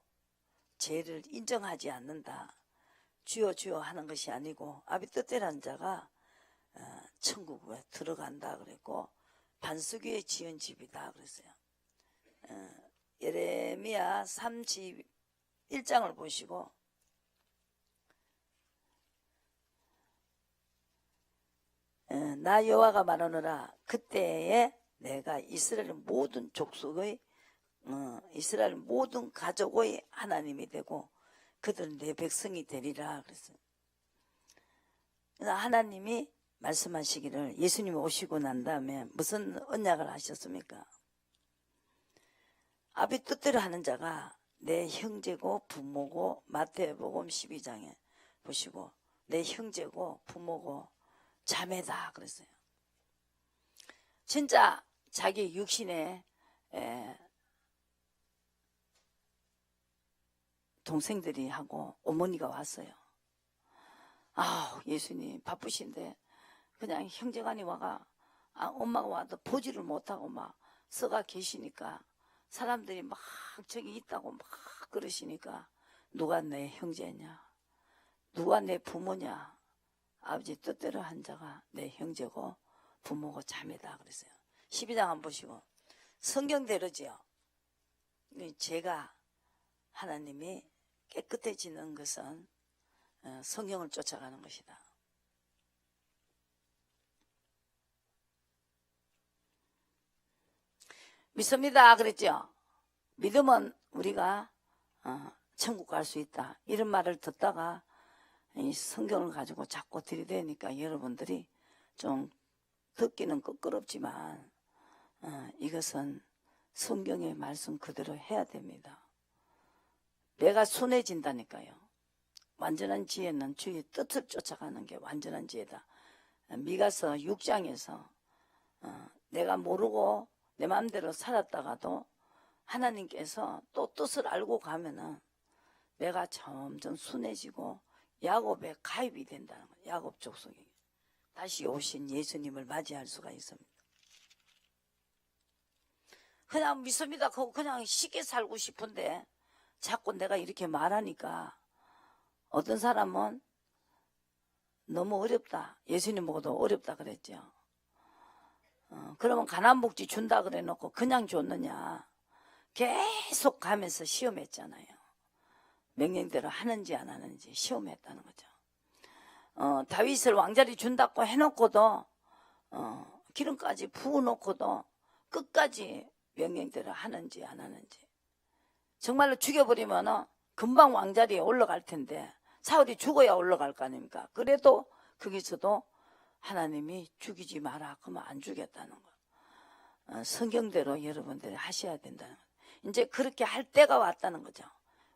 죄를 인정하지 않는다. 주여 주여 하는 것이 아니고 아비 뜻대로한 자가 천국에 들어간다 그랬고 반석 위에 지은 집이다 그랬어요. 예레미야 31장을 보시고 나 여호와가 말하노라 그때에 내가 이스라엘 모든 족속의 이스라엘 모든 가족의 하나님이 되고 그들은 내 백성이 되리라 그랬어요. 하나님이 말씀하시기를 예수님이 오시고 난 다음에 무슨 언약을 하셨습니까? 아비 뜻대로 하는 자가 내 형제고 부모고 마태복음 12장에 보시고 내 형제고 부모고 자매다 그랬어요. 진짜 자기 육신의 동생들이 하고 어머니가 왔어요. 아 예수님 바쁘신데 그냥 형제간이 와가 엄마가 와도 보지를 못하고 막 서가 계시니까 사람들이 막 저기 있다고 막 그러시니까 누가 내 형제냐 누가 내 부모냐 아버지 뜻대로 한 자가 내 형제고 부모고 자매다 그랬어요. 12장 한번 보시고 성경대로지요. 제가 하나님이 깨끗해지는 것은 성경을 쫓아가는 것이다. 믿습니다 그랬죠. 믿으면 우리가 천국 갈 수 있다. 이런 말을 듣다가 이 성경을 가지고 자꾸 들이대니까 여러분들이 좀 듣기는 껄끄럽지만 이것은 성경의 말씀 그대로 해야 됩니다. 내가 순해진다니까요. 완전한 지혜는 주의 뜻을 쫓아가는 게 완전한 지혜다. 미가서 6장에서 내가 모르고 내 마음대로 살았다가도 하나님께서 또 뜻을 알고 가면은 내가 점점 순해지고 야곱에 가입이 된다는 거예요. 야곱 족속에 다시 오신 예수님을 맞이할 수가 있습니다. 그냥 믿습니다. 그냥 쉽게 살고 싶은데 자꾸 내가 이렇게 말하니까 어떤 사람은 너무 어렵다. 예수님 보고도 어렵다 그랬죠. 그러면 가난복지 준다 그래 놓고 그냥 줬느냐. 계속 가면서 시험했잖아요. 명령대로 하는지 안 하는지 시험했다는 거죠. 다윗을 왕자리 준다고 해놓고도 기름까지 부어놓고도 끝까지 명령대로 하는지 안 하는지. 정말로 죽여버리면 금방 왕자리에 올라갈 텐데 사울이 죽어야 올라갈 거 아닙니까? 그래도 거기서도 하나님이 죽이지 마라 그러면 안 죽였다는 거. 성경대로 여러분들이 하셔야 된다는 거. 이제 그렇게 할 때가 왔다는 거죠.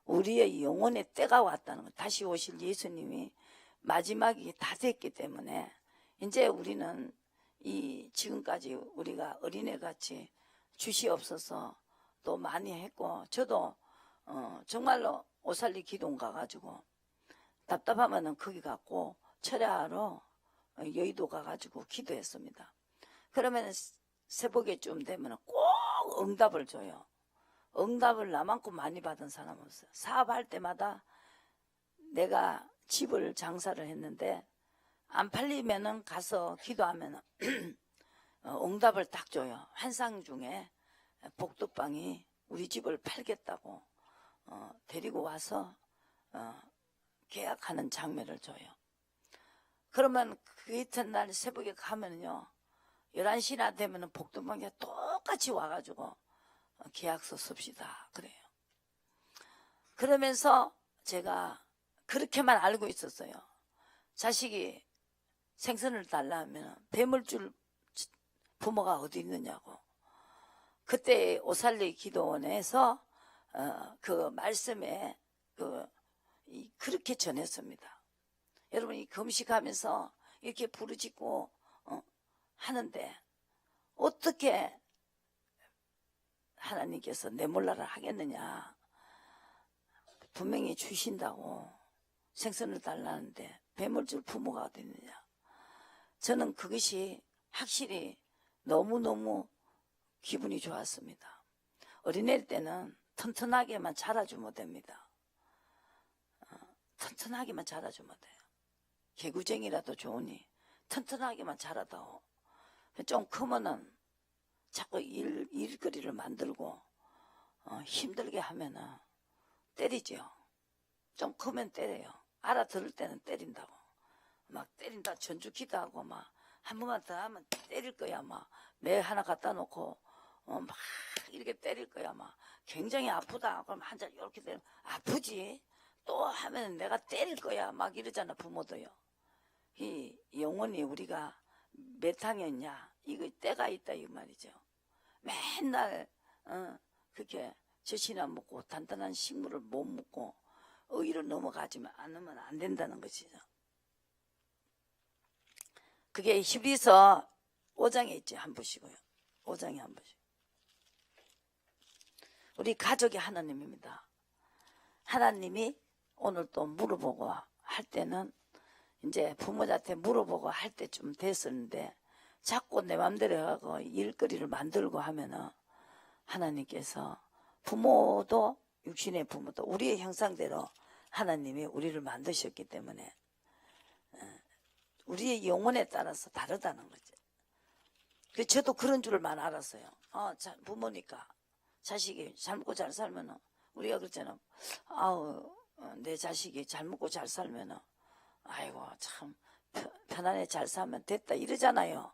우리의 영혼의 때가 왔다는 거. 다시 오실 예수님이 마지막이 다 됐기 때문에 이제 우리는 이 지금까지 우리가 어린애같이 주시옵소서 또 많이 했고, 저도 정말로 오살리 기동 가가지고 답답하면은 거기 갔고 철야하러 여의도 가가지고 기도했습니다. 그러면 새벽에쯤 되면 꼭 응답을 줘요. 응답을 나만큼 많이 받은 사람 없어요. 사업할 때마다 내가 집을 장사를 했는데 안 팔리면은 가서 기도하면은 응답을 딱 줘요. 환상 중에 복덕방이 우리 집을 팔겠다고 데리고 와서 계약하는 장면을 줘요. 그러면 그 이튿날 새벽에 가면요 11시나 되면은 복덕방이 똑같이 와가지고 계약서 씁시다 그래요. 그러면서 제가 그렇게만 알고 있었어요. 자식이 생선을 달라 하면 뱀을 줄 부모가 어디 있느냐고. 그때 오살리 기도원에서 그 말씀에 그렇게 전했습니다. 여러분 이 금식하면서 이렇게 부르짖고 하는데 어떻게 하나님께서 내몰라를 하겠느냐. 분명히 주신다고 생선을 달라는데 뱀을 줄 부모가 어디 있느냐. 저는 그것이 확실히 너무너무 기분이 좋았습니다. 어린애 때는 튼튼하게만 자라주면 됩니다. 튼튼하게만 자라주면 돼요. 개구쟁이라도 좋으니 튼튼하게만 자라다오. 좀 크면은 자꾸 일거리를 만들고 힘들게 하면은 때리죠. 좀 크면 때려요. 알아들을 때는 때린다고. 막 때린다 전주기도 하고 막 한 번만 더 하면 때릴 거야. 막 매 하나 갖다 놓고 막 이렇게 때릴 거야. 막 굉장히 아프다. 그럼 한 잔 이렇게 때리면 아프지. 또 하면 내가 때릴 거야. 막 이러잖아 부모도요. 이 영혼이 우리가 몇 학년이냐 이거 때가 있다 이 말이죠. 맨날 그렇게 젖이나 먹고 단단한 식물을 못 먹고 의로 넘어가지만 않으면 안 된다는 것이죠. 그게 히브리서 5장에 있죠. 한 보시고요. 5장에 한 보시고. 우리 가족이 하나님입니다. 하나님이 오늘 또 물어보고 할 때는 이제 부모한테 물어보고 할 때쯤 됐었는데 자꾸 내 맘대로 하고 일거리를 만들고 하면은 하나님께서 부모도 육신의 부모도 우리의 형상대로 하나님이 우리를 만드셨기 때문에 우리의 영혼에 따라서 다르다는 거죠. 저도 그런 줄만 알았어요. 부모니까 자식이 잘 먹고 잘 살면은 우리가 그렇잖아. 내 자식이 잘 먹고 잘 살면은 아이고 참 편안해 잘 살면 됐다 이러잖아요.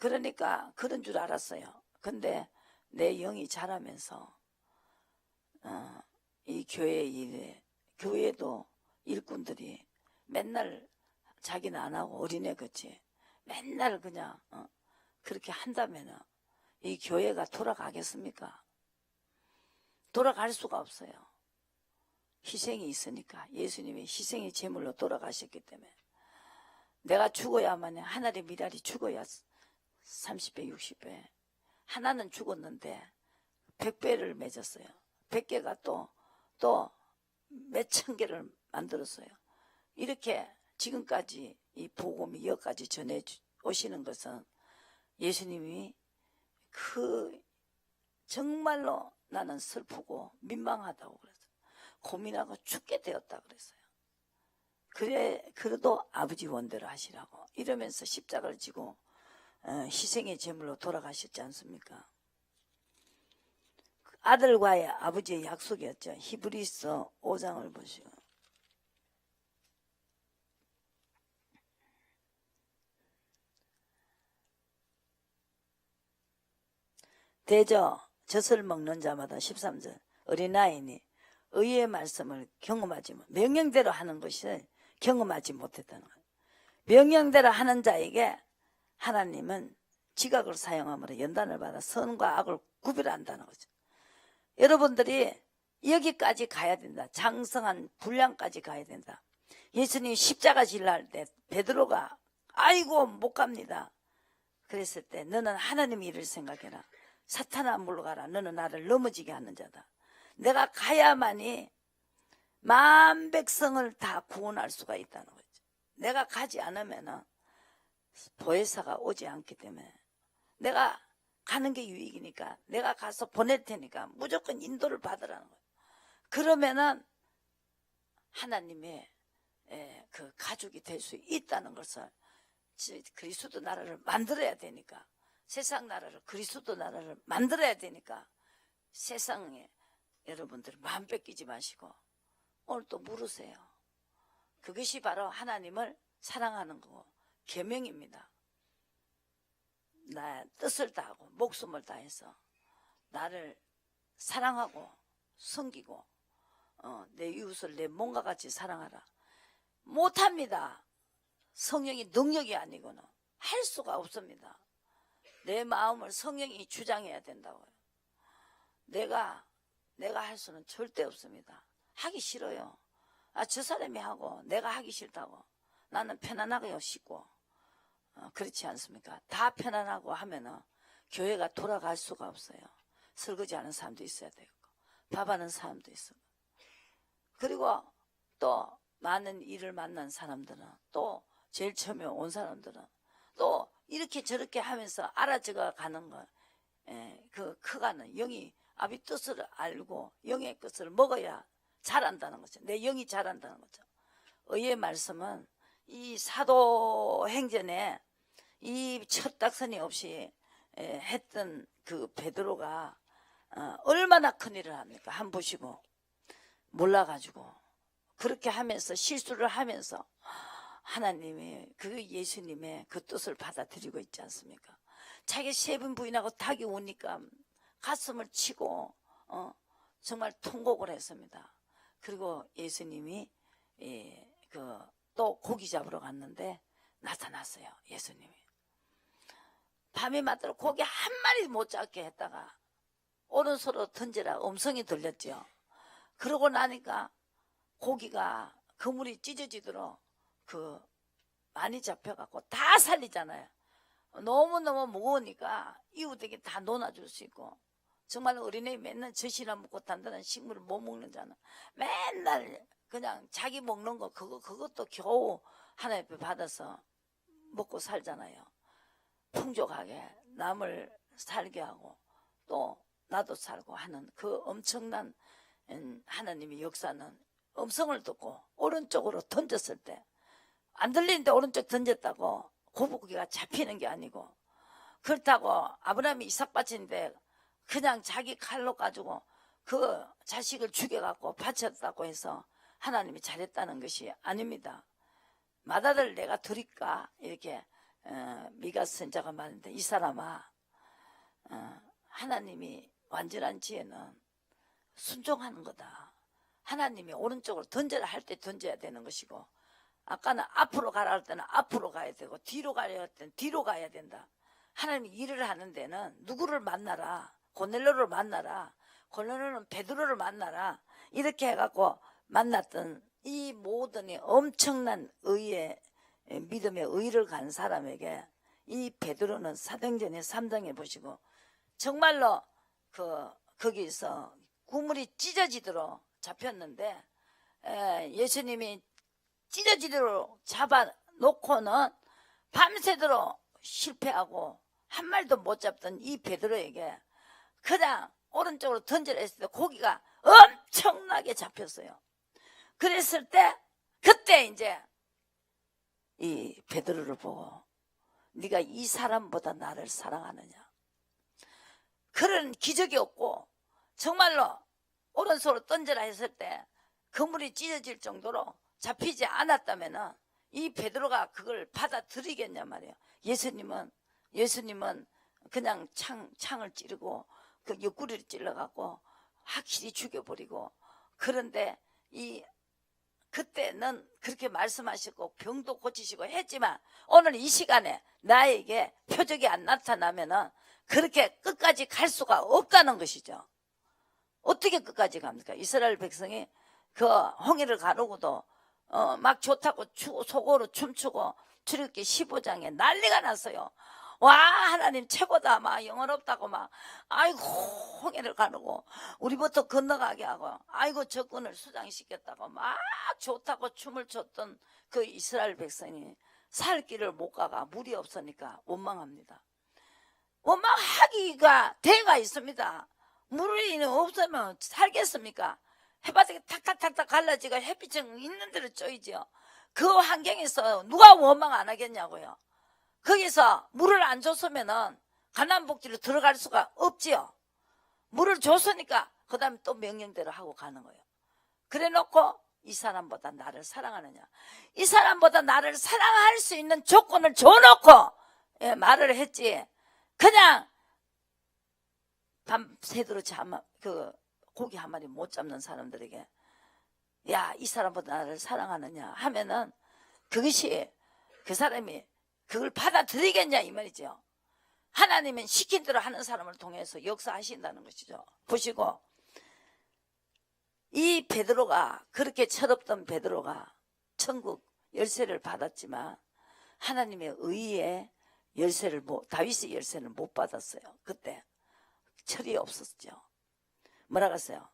그러니까 그런 줄 알았어요. 근데 내 영이 자라면서 이 교회 일에 교회도 일꾼들이 맨날 자기는 안 하고 어린애 같이 맨날 그냥 그렇게 한다면은 이 교회가 돌아가겠습니까? 돌아갈 수가 없어요. 희생이 있으니까 예수님이 희생의 제물로 돌아가셨기 때문에 내가 죽어야만 하늘의 미랄이 죽어야 30배 60배 하나는 죽었는데 100배를 맺었어요. 100개가 또 몇천 개를 만들었어요. 이렇게 지금까지 이 복음이 여기까지 전해 오시는 것은 예수님이 정말로 나는 슬프고 민망하다고 그랬어요. 고민하고 죽게 되었다 그랬어요. 그래도 아버지 원대로 하시라고 이러면서 십자가를 지고 희생의 제물로 돌아가셨지 않습니까? 아들과의 아버지의 약속이었죠. 히브리서 5장을 보시고 대저 젖을 먹는 자마다 13절 어린아이니 의의 말씀을 경험하지 명령대로 하는 것이 경험하지 못했다는 거예요. 명령대로 하는 자에게 하나님은 지각을 사용함으로 연단을 받아 선과 악을 구별한다는 거죠. 여러분들이 여기까지 가야 된다. 장성한 분량까지 가야 된다. 예수님이 십자가 질러 할 때 베드로가 아이고 못 갑니다. 그랬을 때 너는 하나님의 일을 생각해라. 사탄아 물러가라. 너는 나를 넘어지게 하는 자다. 내가 가야만이 만 백성을 다 구원할 수가 있다는 거죠. 내가 가지 않으면 보혜사가 오지 않기 때문에 내가 가는 게 유익이니까 내가 가서 보낼 테니까 무조건 인도를 받으라는 거예요. 그러면은 하나님의 그 가족이 될 수 있다는 것을 그리스도 나라를 만들어야 되니까 세상 나라를 그리스도 나라를 만들어야 되니까 세상에 여러분들 마음 뺏기지 마시고 오늘 또 물으세요. 그것이 바로 하나님을 사랑하는 거고 계명입니다. 나의 뜻을 다하고 목숨을 다해서 나를 사랑하고 섬기고 내 이웃을 내 몸과 같이 사랑하라. 못합니다. 성령이 능력이 아니고는 할 수가 없습니다. 내 마음을 성령이 주장해야 된다고요. 내가 할 수는 절대 없습니다. 하기 싫어요. 저 사람이 하고 내가 하기 싫다고. 나는 편안하게 싶고 그렇지 않습니까? 다 편안하고 하면은 교회가 돌아갈 수가 없어요. 설거지 하는 사람도 있어야 되고 밥 하는 사람도 있어요. 그리고 또 많은 일을 만난 사람들은 또 제일 처음에 온 사람들은 또 이렇게 저렇게 하면서 알아져가 가는 거, 그 커가는 영이 아비 뜻을 알고 영의 것을 먹어야 잘한다는 거죠. 내 영이 잘한다는 거죠. 의의 말씀은 이 사도행전에 이 첫 딱선이 없이 했던 그 베드로가 얼마나 큰 일을 합니까? 한번 보시고 몰라가지고 그렇게 하면서 실수를 하면서 하나님이 그 예수님의 그 뜻을 받아들이고 있지 않습니까? 자기 세분 부인하고 닭이 오니까 가슴을 치고 정말 통곡을 했습니다. 그리고 예수님이 또 고기 잡으러 갔는데 나타났어요. 예수님이 밤이 맞도록 고기 한 마리 못 잡게 했다가 오른손으로 던지라 음성이 들렸죠. 그러고 나니까 고기가 그물이 찢어지도록 많이 잡혀갖고 다 살리잖아요. 너무너무 무거우니까 이웃에게 다 논아줄 수 있고 정말 어린애 맨날 젖이나 먹고 단단한 식물을 못 먹는잖아. 맨날 그냥 자기 먹는 거 그것도 겨우 하나님 앞에 받아서 먹고 살잖아요. 풍족하게 남을 살게 하고 또 나도 살고 하는 그 엄청난 하나님의 역사는 음성을 듣고 오른쪽으로 던졌을 때 안 들리는데 오른쪽 던졌다고 고기가 잡히는 게 아니고 그렇다고 아브라함이 이삭 바치는데 그냥 자기 칼로 가지고 그 자식을 죽여갖고 바쳤다고 해서 하나님이 잘했다는 것이 아닙니다. 맏아들 내가 드릴까 이렇게 미가 선자가 말했는데 이 사람아 하나님이 완전한 지혜는 순종하는 거다. 하나님이 오른쪽으로 던져라 할 때 던져야 되는 것이고 아까는 앞으로 가라 할 때는 앞으로 가야 되고 뒤로 가야 할 때는 뒤로 가야 된다. 하나님이 일을 하는 데는 누구를 만나라. 고넬료를 만나라. 고넬료는 베드로를 만나라. 이렇게 해갖고 만났던 이 모든 엄청난 의의 믿음의 의를 간 사람에게 이 베드로는 사도행전의 3장에 보시고 정말로 거기서 구물이 찢어지도록 잡혔는데 예수님이 찢어지도록 잡아놓고는 밤새도록 실패하고 한 마리도 못 잡던 이 베드로에게 그냥 오른쪽으로 던지라 했을 때 고기가 엄청나게 잡혔어요. 그랬을 때 그때 이제 이 베드로를 보고 네가 이 사람보다 나를 사랑하느냐. 그런 기적이 없고 정말로 오른손으로 던져라 했을 때 그물이 찢어질 정도로 잡히지 않았다면 이 베드로가 그걸 받아들이겠냐 말이에요. 예수님은 그냥 창을 찌르고 그 옆구리를 찔러갖고 확실히 죽여버리고. 그런데 그때는 그렇게 말씀하시고 병도 고치시고 했지만 오늘 이 시간에 나에게 표적이 안 나타나면은 그렇게 끝까지 갈 수가 없다는 것이죠. 어떻게 끝까지 갑니까? 이스라엘 백성이 그 홍해를 가르고도 막 좋다고 속으로 춤추고 출애굽기 15장에 난리가 났어요. 와, 하나님 최고다, 막 영원없다고 막, 아이고 홍해를 가르고 우리부터 건너가게 하고, 아이고 적군을 수장시켰다고 막 좋다고 춤을 췄던 그 이스라엘 백성이 살 길을 못 가가 물이 없으니까 원망합니다. 원망하기가 대가 있습니다. 물이 없으면 살겠습니까? 해바닥이 탁탁탁탁 갈라지고 햇빛이 있는 대로 쪼이죠. 그 환경에서 누가 원망 안 하겠냐고요. 거기서 물을 안 줬으면은 가나안 복지로 들어갈 수가 없지요. 물을 줬으니까 그 다음에 또 명령대로 하고 가는 거예요. 그래 놓고 이 사람보다 나를 사랑하느냐, 이 사람보다 나를 사랑할 수 있는 조건을 줘놓고 말을 했지. 그냥 밤새도록 고기 한 마리 못 잡는 사람들에게 야, 이 사람보다 나를 사랑하느냐 하면은 그것이 그 사람이 그걸 받아들이겠냐 이 말이죠. 하나님은 시킨 대로 하는 사람을 통해서 역사하신다는 것이죠. 보시고 이 베드로가, 그렇게 철없던 베드로가 천국 열쇠를 받았지만 하나님의 의에 다윗의 열쇠를 못 받았어요. 그때 철이 없었죠. 뭐라고 했어요?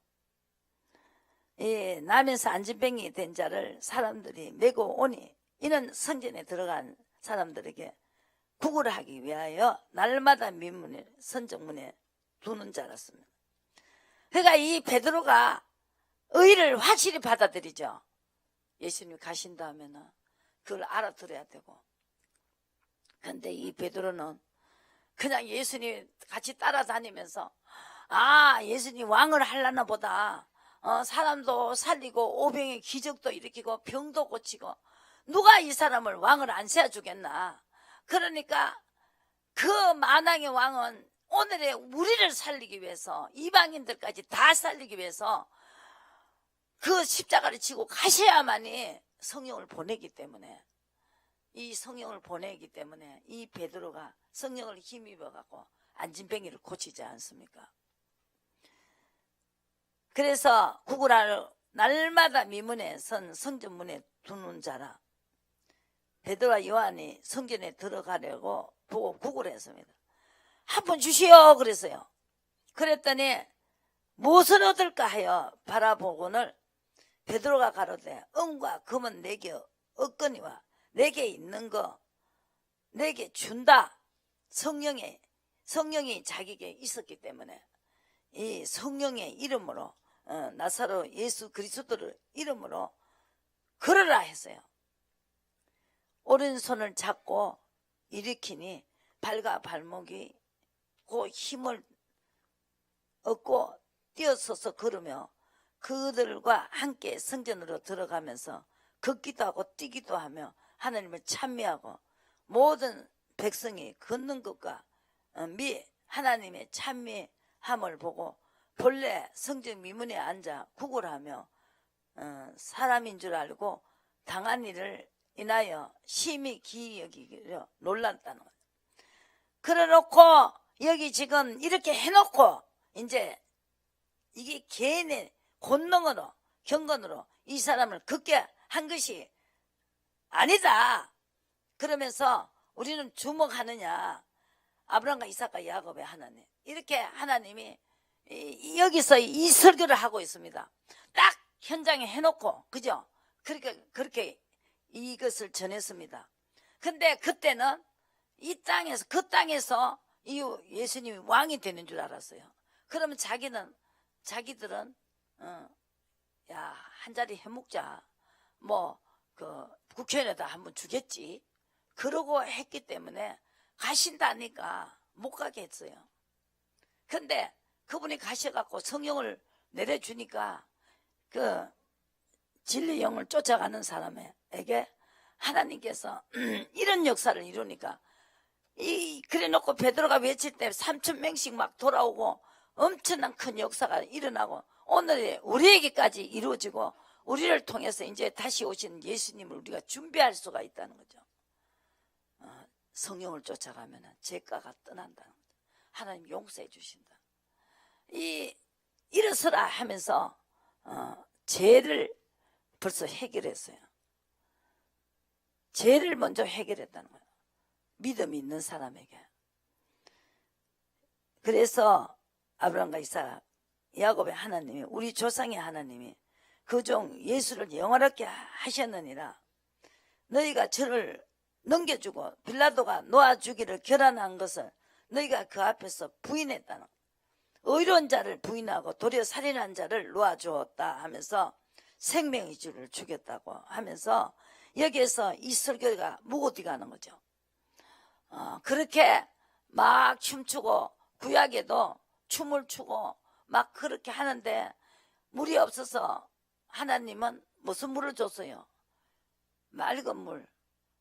나면서 안진병이 된 자를 사람들이 메고 오니 이는 성전에 들어간 사람들에게 구걸하기 위하여 날마다 민문에 선정문에 두는 자랐습니다. 그러니까 이 베드로가 의를 확실히 받아들이죠. 예수님이 가신다 하면은 그걸 알아들어야 되고. 근데 이 베드로는 그냥 예수님 같이 따라다니면서 예수님 왕을 하려나 보다. 사람도 살리고 오병의 기적도 일으키고 병도 고치고 누가 이 사람을 왕을 안 세워주겠나. 그러니까 그 만왕의 왕은 오늘의 우리를 살리기 위해서, 이방인들까지 다 살리기 위해서 그 십자가를 지고 가셔야만이 성령을 보내기 때문에, 이 성령을 보내기 때문에 이 베드로가 성령을 힘입어 갖고 안진뱅이를 고치지 않습니까? 그래서 구걸하러 날마다 미문에 선 성전문에 두는 자라. 베드로와 요한이 성전에 들어가려고 보고 구걸했습니다. 한 번 주시오 그랬어요. 그랬더니 무엇을 얻을까 하여 바라보고는 베드로가 가로되 은과 금은 내게 없거니와 내게 있는 거 내게 준다. 성령이 자기에게 있었기 때문에 이 성령의 이름으로 나사로 예수 그리스도를 이름으로 걸으라 했어요. 오른손을 잡고 일으키니 발과 발목이 그 힘을 얻고 뛰어서서 걸으며 그들과 함께 성전으로 들어가면서 걷기도 하고 뛰기도 하며 하나님을 찬미하고 모든 백성이 걷는 것과 하나님의 찬미함을 보고 본래 성전 미문에 앉아 구걸하며 사람인 줄 알고 당한 일을 인하여 심히 기이 여기기로 놀랐다는 거예요. 그래놓고 여기 지금 이렇게 해놓고 이제 이게 개인의 권능으로 경건으로 이 사람을 걷게 한 것이 아니다. 그러면서 우리는 주목하느냐, 아브라함과 이삭과 야곱의 하나님, 이렇게 하나님이 여기서 이 설교를 하고 있습니다. 딱 현장에 해놓고, 그죠? 그렇게 이것을 전했습니다. 근데 그때는 이 땅에서, 그 땅에서 예수님이 왕이 되는 줄 알았어요. 그러면 자기들은 야, 한 자리 해먹자, 국회의원에다 한번 주겠지, 그러고 했기 때문에 가신다니까 못 가게 했어요. 근데 그분이 가셔갖고 성령을 내려주니까 그 진리 영을 쫓아가는 사람에게 하나님께서 이런 역사를 이루니까 그래 놓고 베드로가 외칠 때 3,000명씩 막 돌아오고 엄청난 큰 역사가 일어나고 오늘 우리에게까지 이루어지고 우리를 통해서 이제 다시 오신 예수님을 우리가 준비할 수가 있다는 거죠. 성령을 쫓아가면 죄가가 떠난다는 거죠. 하나님 용서해 주신다. 일어서라 하면서 죄를 벌써 해결했어요. 죄를 먼저 해결했다는 거예요. 믿음이 있는 사람에게. 그래서 아브라함과 이삭, 야곱의 하나님이, 우리 조상의 하나님이 그 종 예수를 영원하게 하셨느니라. 너희가 저를 넘겨주고 빌라도가 놓아주기를 결단한 것을 너희가 그 앞에서 부인했다는, 의로운 자를 부인하고 도리어 살인한 자를 놓아주었다 하면서 생명의 주를 죽였다고 하면서 여기에서 이 설교가 묵어디 가는 거죠. 그렇게 막 춤추고 구약에도 춤을 추고 막 그렇게 하는데 물이 없어서 하나님은 무슨 물을 줬어요? 맑은 물,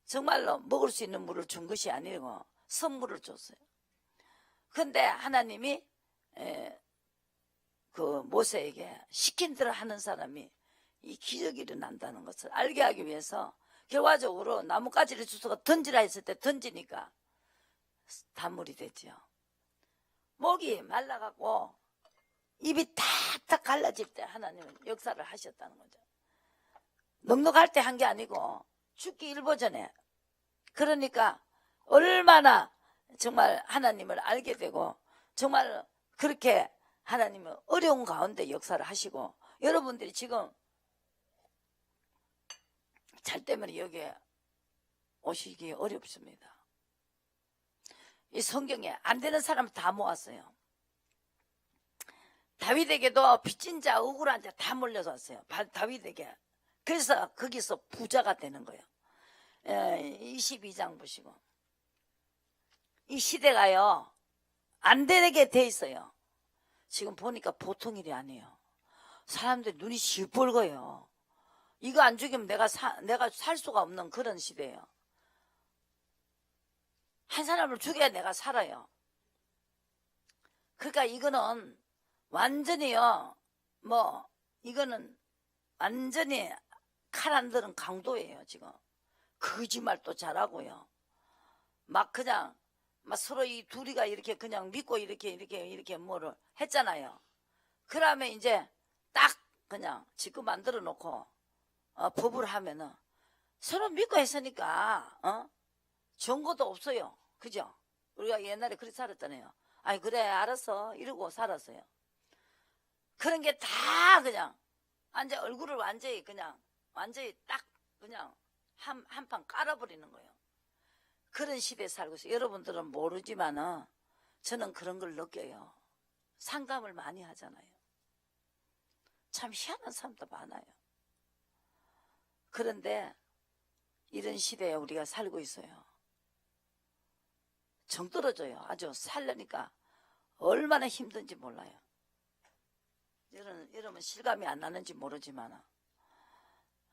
정말로 먹을 수 있는 물을 준 것이 아니고 선물을 줬어요. 그런데 하나님이 그 모세에게 시킨 대로 하는 사람이 이 기적이 일어난다는 것을 알게 하기 위해서 결과적으로 나뭇가지를 주워서 던지라 했을 때 던지니까 단물이 됐죠. 목이 말라가고 입이 탁탁 갈라질 때 하나님은 역사를 하셨다는 거죠. 넉넉할 때 한 게 아니고 죽기 일보 전에. 그러니까 얼마나 정말 하나님을 알게 되고 정말 그렇게 하나님은 어려운 가운데 역사를 하시고, 여러분들이 지금 잘 때문에 여기에 오시기 어렵습니다. 이 성경에 안 되는 사람을 다 모았어요. 다윗에게도 빚진 자, 억울한 자 다 몰려서 왔어요. 다윗에게. 그래서 거기서 부자가 되는 거예요. 22장 보시고. 이 시대가요, 안 되게 돼 있어요. 지금 보니까 보통 일이 아니에요. 사람들이 눈이 시뻘거요. 이거 안 죽이면 내가 살 수가 없는 그런 시대예요. 한 사람을 죽여야 내가 살아요. 그러니까 이거는 완전히요, 이거는 완전히 칼 안 들은 강도예요. 지금 거짓말도 잘하고요. 막 그냥 막 서로 이 둘이가 이렇게 그냥 믿고 이렇게 뭐를 했잖아요. 그러면 이제 딱 그냥 지금 만들어 놓고 법을 하면은 서로 믿고 했으니까 정보도 없어요. 그죠? 우리가 옛날에 그렇게 살았잖아요. 아니 그래 알았어 이러고 살았어요. 그런 게 다 그냥 완전 얼굴을 완전히 딱 그냥 한 판 깔아버리는 거예요. 그런 시대에 살고 있어요. 여러분들은 모르지만은 저는 그런 걸 느껴요. 상담을 많이 하잖아요. 참 희한한 사람도 많아요. 그런데 이런 시대에 우리가 살고 있어요. 정 떨어져요. 아주 살려니까 얼마나 힘든지 몰라요. 여러분 실감이 안 나는지 모르지만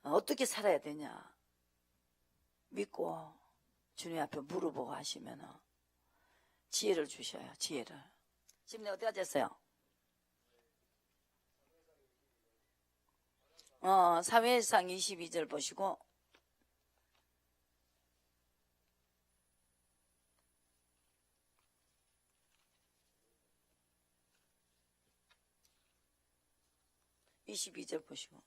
어떻게 살아야 되냐 믿고 주님 앞에 물어보고 하시면 지혜를 주셔요. 지혜를. 지금 내가 어디까지 했어요? 사무엘상 22절 보시고 22절 보시고.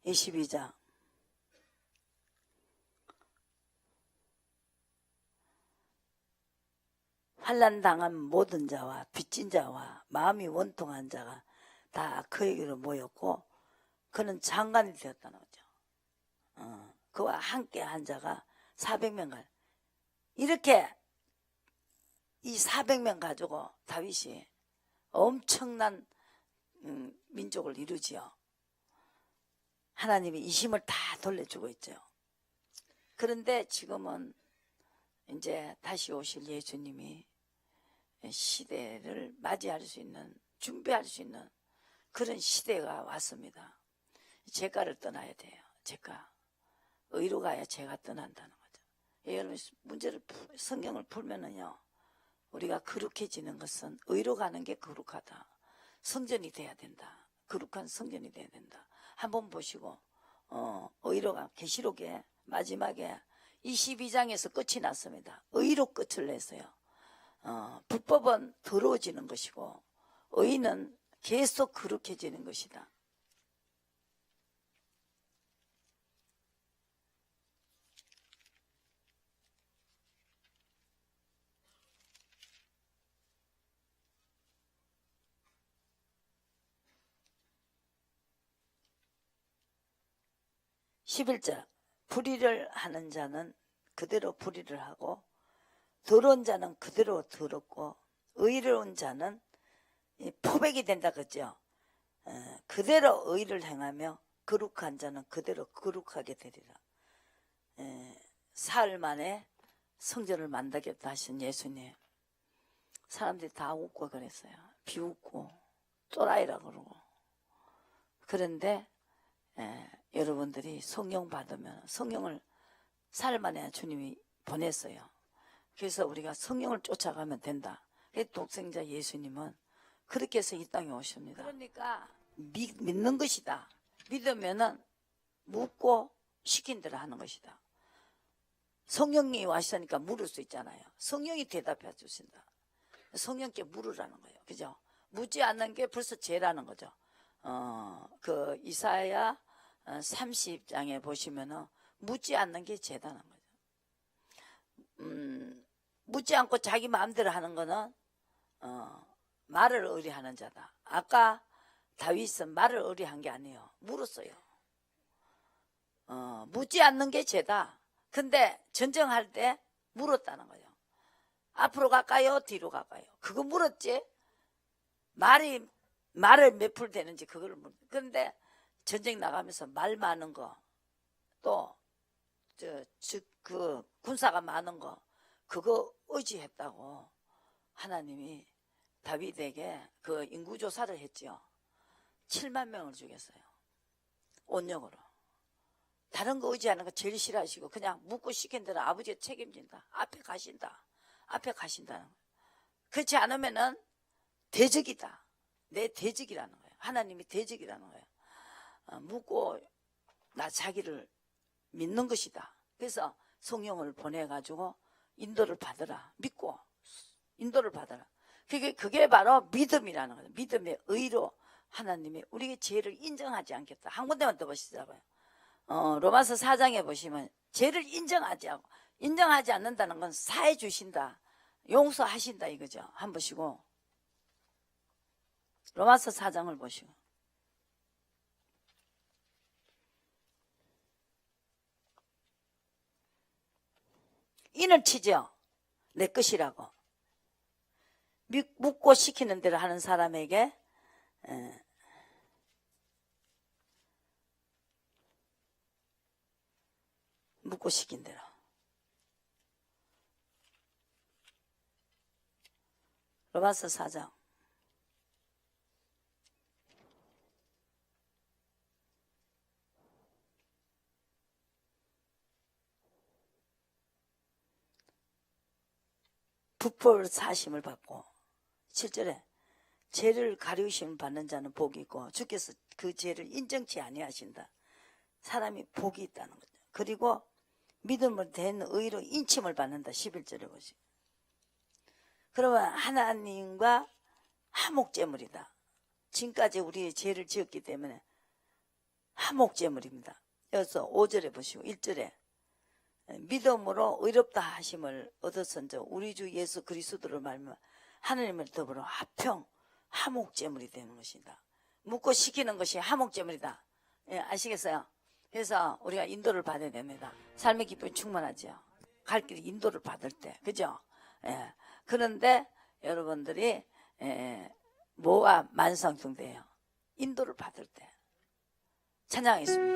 (22장) 환난 당한 모든 자와 빚진 자와 마음이 원통한 자가 다 그에게로 모였고 그는 장관이 되었다는 거죠. 그와 함께 한 자가 400명. 이렇게 이 400명 가지고 다윗이 엄청난 민족을 이루지요. 하나님이 이 힘을 다 돌려주고 있죠. 그런데 지금은 이제 다시 오실 예수님이 시대를 맞이할 수 있는, 준비할 수 있는 그런 시대가 왔습니다. 죄가를 떠나야 돼요. 죄가. 의로 가야 죄가 떠난다는 거죠. 여러분 문제를 성경을 풀면은요, 우리가 거룩해지는 것은 의로 가는 게 거룩하다. 성전이 돼야 된다. 거룩한 성전이 돼야 된다. 한번 보시고 의로가 계시록에 마지막에 22장에서 끝이 났습니다. 의로 끝을 냈어요. 불법은 더러워지는 것이고 의는 계속 거룩해지는 것이다. 11절 불의를 하는 자는 그대로 불의를 하고 더러운 자는 그대로 더럽고 의로운 자는 포백이 된다 그죠. 그대로 의를 행하며 거룩한 자는 그대로 거룩하게 되리라. 사흘 만에 성전을 만들겠다 하신 예수님, 사람들이 다 웃고 그랬어요. 비웃고 또라이라 그러고. 그런데 여러분들이 성령 받으면, 성령을 사흘 만에 주님이 보냈어요. 그래서 우리가 성령을 쫓아가면 된다. 독생자 예수님은 그렇게 해서 이 땅에 오십니다. 그러니까 믿는 것이다. 믿으면은 묻고 시킨 대로 하는 것이다. 성령이 와시니까 물을 수 있잖아요. 성령이 대답해 주신다. 성령께 물으라는 거예요. 그죠? 묻지 않는 게 벌써 죄라는 거죠. 그 이사야 30장에 보시면은 묻지 않는 게 죄다는 거죠. 묻지 않고 자기 마음대로 하는 거는 말을 의뢰하는 자다. 아까 다윗은 말을 의뢰한 게 아니에요. 물었어요. 묻지 않는 게 죄다. 근데 전쟁할 때 물었다는 거예요. 앞으로 갈까요? 뒤로 갈까요? 그거 물었지. 말을 몇 풀 되는지 그걸 물었. 그런데 전쟁 나가면서 말 많은 거, 또 그 군사가 많은 거, 그거 의지했다고 하나님이 다윗에게 그 인구조사를 했죠. 7만 명을 죽였어요. 온역으로. 다른 거 의지하는 거 제일 싫어하시고 그냥 묻고 시킨 대로 아버지가 책임진다. 앞에 가신다. 앞에 가신다는 거예요. 그렇지 않으면은 대적이다. 내 대적이라는 거예요. 하나님이 대적이라는 거예요. 묻고 나 자기를 믿는 것이다. 그래서 성령을 보내가지고 인도를 받으라. 믿고 인도를 받아라. 그게 바로 믿음이라는 거예요. 믿음의 의로 하나님이 우리의 죄를 인정하지 않겠다. 한 군데만 더 보시자고요. 로마서 4장에 보시면 죄를 인정하지 않는다는 건 사해 주신다. 용서하신다 이거죠. 한번 보시고 로마서 4장을 보시고 인을 치죠. 내 것이라고. 묻고 시키는 대로 하는 사람에게 묻고 시킨 대로. 로마서 4장. 부풀 사심을 받고 7절에 죄를 가리우심을 받는 자는 복이 있고 주께서 그 죄를 인정치 아니하신다. 사람이 복이 있다는 거죠. 그리고 믿음을 된 의로 인침을 받는다. 11절에 보시. 그러면 하나님과 화목제물이다. 지금까지 우리의 죄를 지었기 때문에 화목제물입니다. 여기서 5절에 보시고 1절에 믿음으로 의롭다 하심을 얻었은즉 우리 주 예수 그리스도를 말미암아 하나님을 더불어 화목제물이 되는 것이다. 묻고 시키는 것이 화목제물이다. 예, 아시겠어요? 그래서 우리가 인도를 받아야 됩니다. 삶의 기쁨이 충만하죠. 갈 길에 인도를 받을 때, 그죠? 예. 그런데 여러분들이 뭐가 만성성돼요? 인도를 받을 때. 찬양하겠습니다.